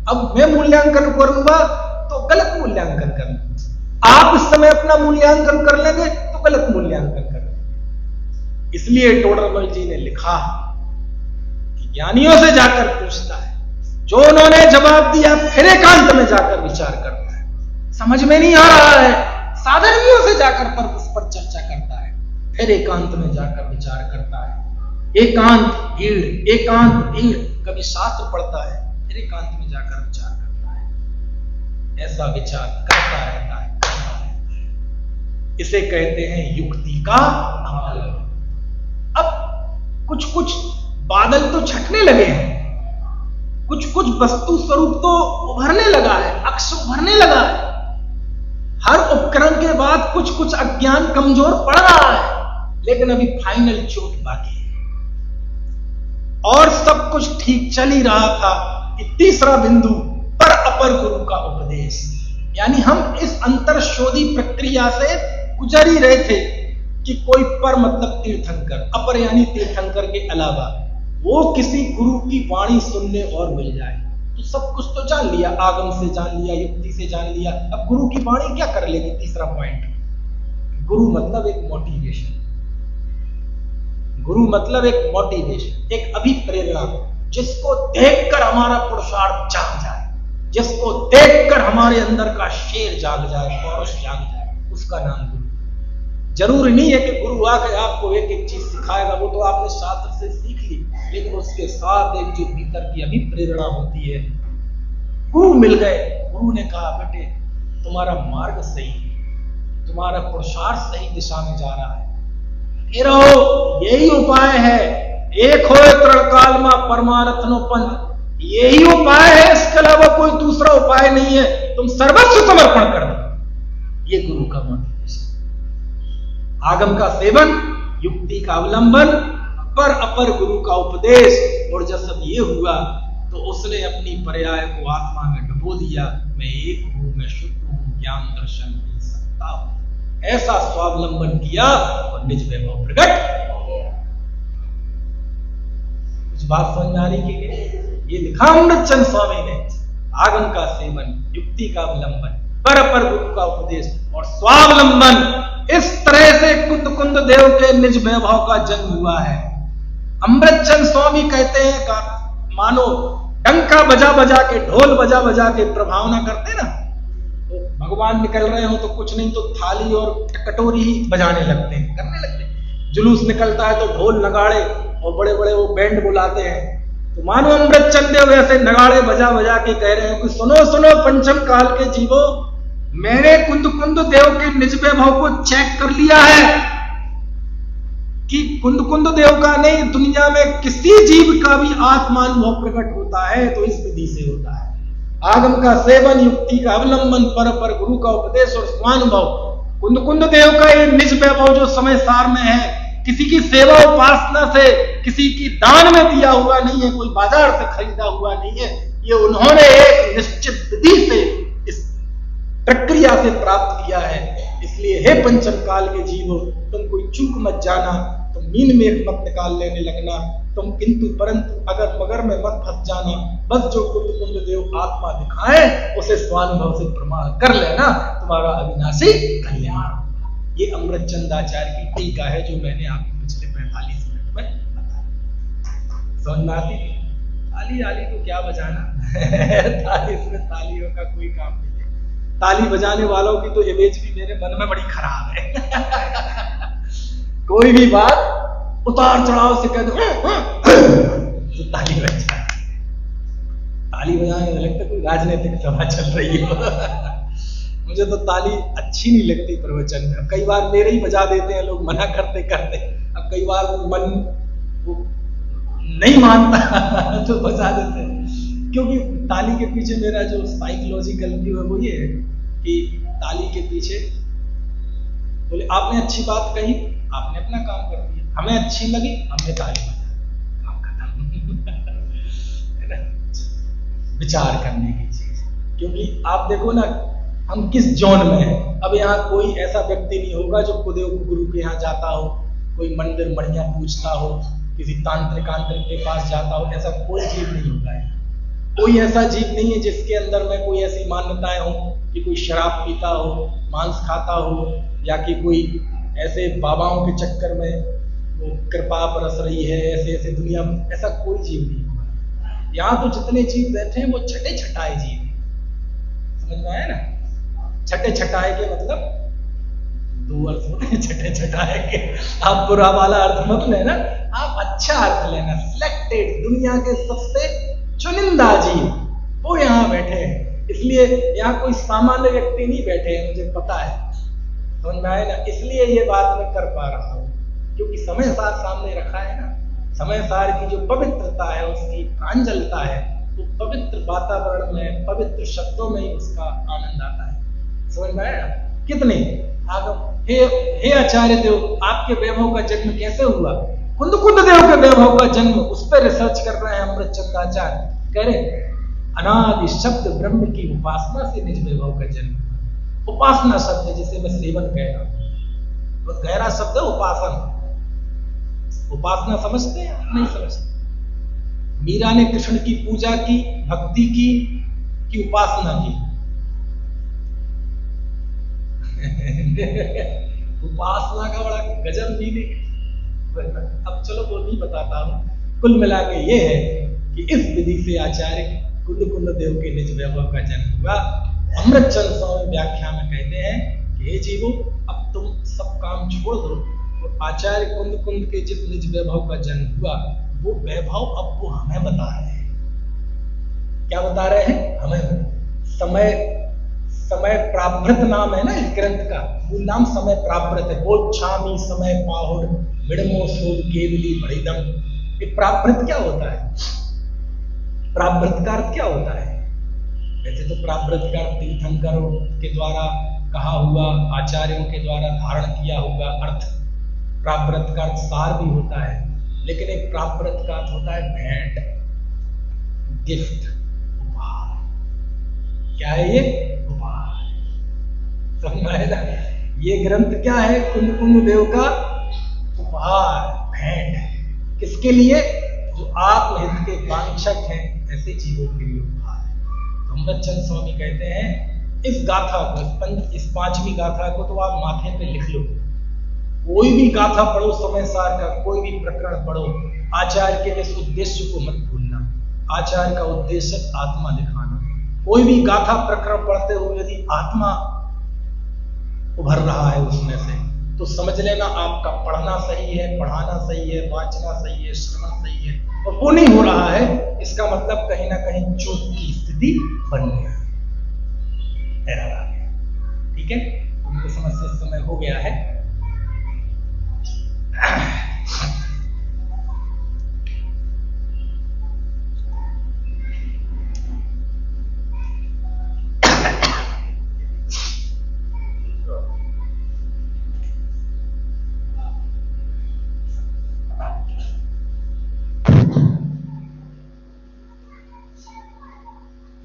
S1: अब मैं मूल्यांकन करूंगा तो गलत मूल्यांकन करूंगा, आप इस समय अपना मूल्यांकन कर लेंगे तो गलत मूल्यांकन करेंगे। इसलिए टोडरमल जी ने लिखा कि ज्ञानियों से जाकर पूछता है, जो उन्होंने जवाब दिया फिर एकांत में जाकर विचार करता है, समझ में नहीं आ रहा है साधर्मियों से जाकर पर उस पर चर्चा करता है, फिर एकांत में जाकर विचार करता है। एकांत भीड़, एकांत भीड़, कभी शास्त्र पढ़ता है, फिर एकांत में जाकर विचार करता है। ऐसा विचार करता रहता है, करता रहता है। इसे कहते हैं युक्ति का अमल। अब कुछ कुछ बादल तो छटने लगे हैं, कुछ कुछ वस्तु स्वरूप तो उभरने लगा है, अक्ष उभरने लगा है। हर उपकरण के बाद कुछ कुछ अज्ञान कमजोर पड़ रहा है, लेकिन अभी फाइनल चोट बाकी है। और सब कुछ ठीक चल ही रहा था कि तीसरा बिंदु, पर अपर गुरु का उपदेश। यानी हम इस अंतरशोधी प्रक्रिया से गुजर ही रहे थे कि कोई पर मतलब तीर्थंकर, अपर यानी तीर्थंकर के अलावा वो किसी गुरु की वाणी सुनने और मिल जाए तो सब कुछ तो जान लिया, आगम से जान लिया, युक्ति से जान लिया। अब गुरु की वाणी क्या कर लेगी? तीसरा पॉइंट, गुरु मतलब एक मोटिवेशन, गुरु मतलब एक मोटिवेशन, एक अभिप्रेरणा, जिसको देखकर हमारा पुरुषार्थ जाग जाए, जिसको देखकर हमारे अंदर का शेर जाग जाए, पौरुष जाग जाए, उसका नाम गुरु। जरूरी नहीं है कि गुरु आकर आपको एक एक चीज सिखाएगा, वो तो आपने शास्त्र से सीख ली, लेकिन उसके साथ एक जो भीतर की अभिप्रेरणा होती है। गुरु मिल गए, गुरु ने कहा बेटे तुम्हारा मार्ग सही है, तुम्हारा पुरुषार्थ सही दिशा में जा रहा है, ये रहो, यही उपाय है, एक हो तृणकाल में परमारथनो पंथ, यही उपाय है, इसके अलावा कोई दूसरा उपाय नहीं है, तुम सर्वस्व समर्पण कर दो। ये गुरु का मोटिवेशन। आगम का सेवन, युक्ति का अवलंबन, पर अपर गुरु का उपदेश, और जब सब ये हुआ तो उसने अपनी पर्याय को आत्मा में डुबो दिया। मैं एक हूं, मैं शुद्ध हूं, ज्ञान दर्शन मिल सकता हूं। ऐसा स्वावलंबन किया और निज वैभव प्रकट हो गया। कुछ बात समझ में आ रही है? ये लिखा अमृतचंद स्वामी ने, आगम का सेवन, युक्ति का अवलंबन, पर गुरु का उपदेश और स्वावलंबन, इस तरह से कुंद कुंद देव के निज वैभव का जन्म हुआ है। अमृतचंद स्वामी कहते हैं मानो डंका बजा बजा के, ढोल बजा बजा के प्रभावना करते ना, तो भगवान निकल रहे हो तो कुछ नहीं तो थाली और कटोरी ही बजाने लगते हैं, करने लगते हैं। जुलूस निकलता है तो ढोल नगाड़े और बड़े बड़े वो बैंड बुलाते हैं। तो मानो अमृतचंद देव ऐसे नगाड़े बजा बजा के कह रहे हो कि सुनो सुनो पंचम काल के जीवो, मैंने कुंद कुंद देव के निज वैभव को चेक कर लिया है कि कुंद कुंद देव का नहीं, दुनिया में किसी जीव का भी आत्मानुभव प्रकट होता है तो इस विधि से होता है। आगम का सेवन, युक्ति का अवलंबन, पर गुरु का उपदेश और स्वानुभव। कुंद कुंद देव का ये निज वैभव जो समय सार में है, किसी की सेवा उपासना से, किसी की दान में दिया हुआ नहीं है, कोई बाजार से खरीदा हुआ नहीं है। ये उन्होंने एक निश्चित विधि से, इस प्रक्रिया से प्राप्त किया है। इसलिए हे पंचम काल के जीवो, तुम कोई चूक मत जाना, तुम मीन में मत निकाल लेने लगना, तुम किंतु परंतु अगर मगर में मत फंस जाना। बस जो कुंद कुंद देव आत्मा दिखाए उसे स्वानुभव से प्रमाण कर लेना, तुम्हारा अविनाशी कल्याण होगा। ये अमृतचंदाचार्य की टीका है जो मैंने आपको पिछले 45 मिनट में बताया। समझ में आती? ताली आली को क्या बजाना ताली, इसमें तालियों का कोई काम नहीं है। ताली बजाने वालों की तो इमेज भी मेरे मन में बड़ी खराब है कोई भी बात उतार चढ़ाव से कह दो तो ताली बज जाए। ताली बजाने में लगता कोई राजनीतिक सभा चल रही हो मुझे तो ताली अच्छी नहीं लगती प्रवचन में। कई बार मेरे ही बजा देते हैं लोग मना करते करते, अब कई बार मन वो नहीं मानता तो बजा देते हैं। क्योंकि ताली के पीछे मेरा जो साइकोलॉजिकल व्यू है वो ये है कि ताली के पीछे बोले आपने अच्छी बात कही, आपने अपना काम कर दिया, हमें अच्छी लगी, हमने ताली बजा, काम खत्म विचार करने की चीज। क्योंकि आप देखो ना हम किस जोन में हैं। अब यहाँ कोई ऐसा व्यक्ति नहीं होगा जो कुदेव गुरु के यहाँ जाता हो, कोई मंदिर मणिया पूछता हो, किसी तांत्रिक के पास जाता हो, ऐसा कोई जीव नहीं होगा। कोई ऐसा जीव नहीं है जिसके अंदर में कोई ऐसी मान्यताएं हो कि कोई शराब पीता हो, मांस खाता हो, या कि कोई ऐसे बाबाओं के चक्कर में वो कृपा बरस रही है, ऐसे ऐसे दुनिया में ऐसा कोई जीव नहीं होगा। यहाँ तो जितने जीव बैठे हैं वो छठे छठाए जीव हैं। समझ में आया ना? छठे छठाए के मतलब दो अर्थ होते हैं छठे छठाए के। आप बुरा वाला अर्थ मत लेना, आप अच्छा अर्थ लेना। सिलेक्टेड, दुनिया के सबसे चुनिंदा जीव वो यहाँ बैठे हैं। इसलिए यहाँ कोई सामान्य व्यक्ति नहीं बैठे हैं, मुझे पता है। समझ में आया ना? इसलिए ये बात मैं कर पा रहा हूँ क्योंकि समय सार सामने रखा है ना। समय सार की जो पवित्रता है, उसकी प्रांजलता है, तो पवित्र वातावरण में, पवित्र शब्दों में ही उसका आनंद आता है। समझ में आया? कितने आगम, हे आचार्य देव, आपके वैभव का जन्म कैसे हुआ? कुंद कुंद देव के वैभव का जन्म, उस पर रिसर्च कर रहे हैं अमृतचंदाचार्य। कह रहे अनादि शब्द ब्रह्म की उपासना से निज वैभव का जन्म। उपासना शब्द जिसे मैं सेवन कह रहा हूं, तो गहरा शब्द है उपासना। उपासना समझते हैं? नहीं समझते। मीरा ने कृष्ण की पूजा की, भक्ति की उपासना की उपासना का बड़ा गजब मीनिंग। अब चलो वो नहीं बताता हूं। कुल मिला के ये है कि इस विधि से आचार्य कुंद कुंद देव के निज वैभव का जन्म हुआ। अमृतचंद स्वामी व्याख्या में कहते हैं कि हे जीवो, अब तुम सब काम छोड़ दो और आचार्य कुंद कुंद के जिस निज वैभव का जन्म हुआ वो वैभव अब वो हमें बता रहे हैं। क्या बता रहे हैं? हमें समय प्रावृत नाम है ना इस ग्रंथ का, मूल नाम समय प्रावृत है। बोल छामी समय पाहुड़ मिड़मो शोध केवली भरिदम। ये प्रावृत क्या होता है? प्रावृत का अर्थ क्या होता है? वैसे तो प्रावृत का अर्थ तीर्थंकरों के द्वारा कहा हुआ, आचार्यों के द्वारा धारण किया हुआ अर्थ प्रावृत का अर्थ सार भी होता है। लेकिन एक प्रावृत का अर्थ होता है भेंट। गिफ्ट, उपहार। क्या है ये? उपहार। समझ में आया ना? ये ग्रंथ क्या है? कुंद देव का उपहार, भेंट है। किसके लिए? जो आत्महित के वांछक हैं, ऐसे जीवों के लिए उपहार है। तो अमृतचंद स्वामी कहते हैं इस गाथा को, इस 5वीं गाथा को तो आप माथे पे लिख लो। कोई भी गाथा पढ़ो समय सार का, कोई भी प्रकरण पढ़ो, आचार्य के इस उद्देश्य को मत भूलना। आचार्य का उद्देश्य आत्मा दिखाना। कोई भी गाथा प्रकरण पढ़ते हुए यदि आत्मा उभर रहा है उसमें से, तो समझ लेना आपका पढ़ना सही है, पढ़ाना सही है, वाचना सही है, श्रवण सही है, और वो नहीं हो रहा है, इसका मतलब कहीं ना कहीं चूक की स्थिति बन गई है, एरर आ गया। ठीक है, उनको समस्या इस समय हो गया है।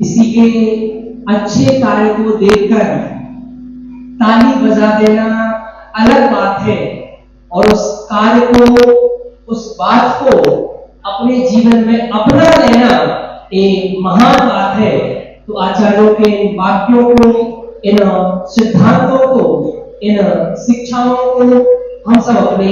S2: किसी के अच्छे कार्य को देखकर ताली बजा देना अलग बात है, और उस कार्य को, उस बात को अपने जीवन में अपना लेना एक महान बात है। तो आचार्यों के इन वाक्यों को, इन सिद्धांतों को, इन शिक्षाओं को हम सब अपने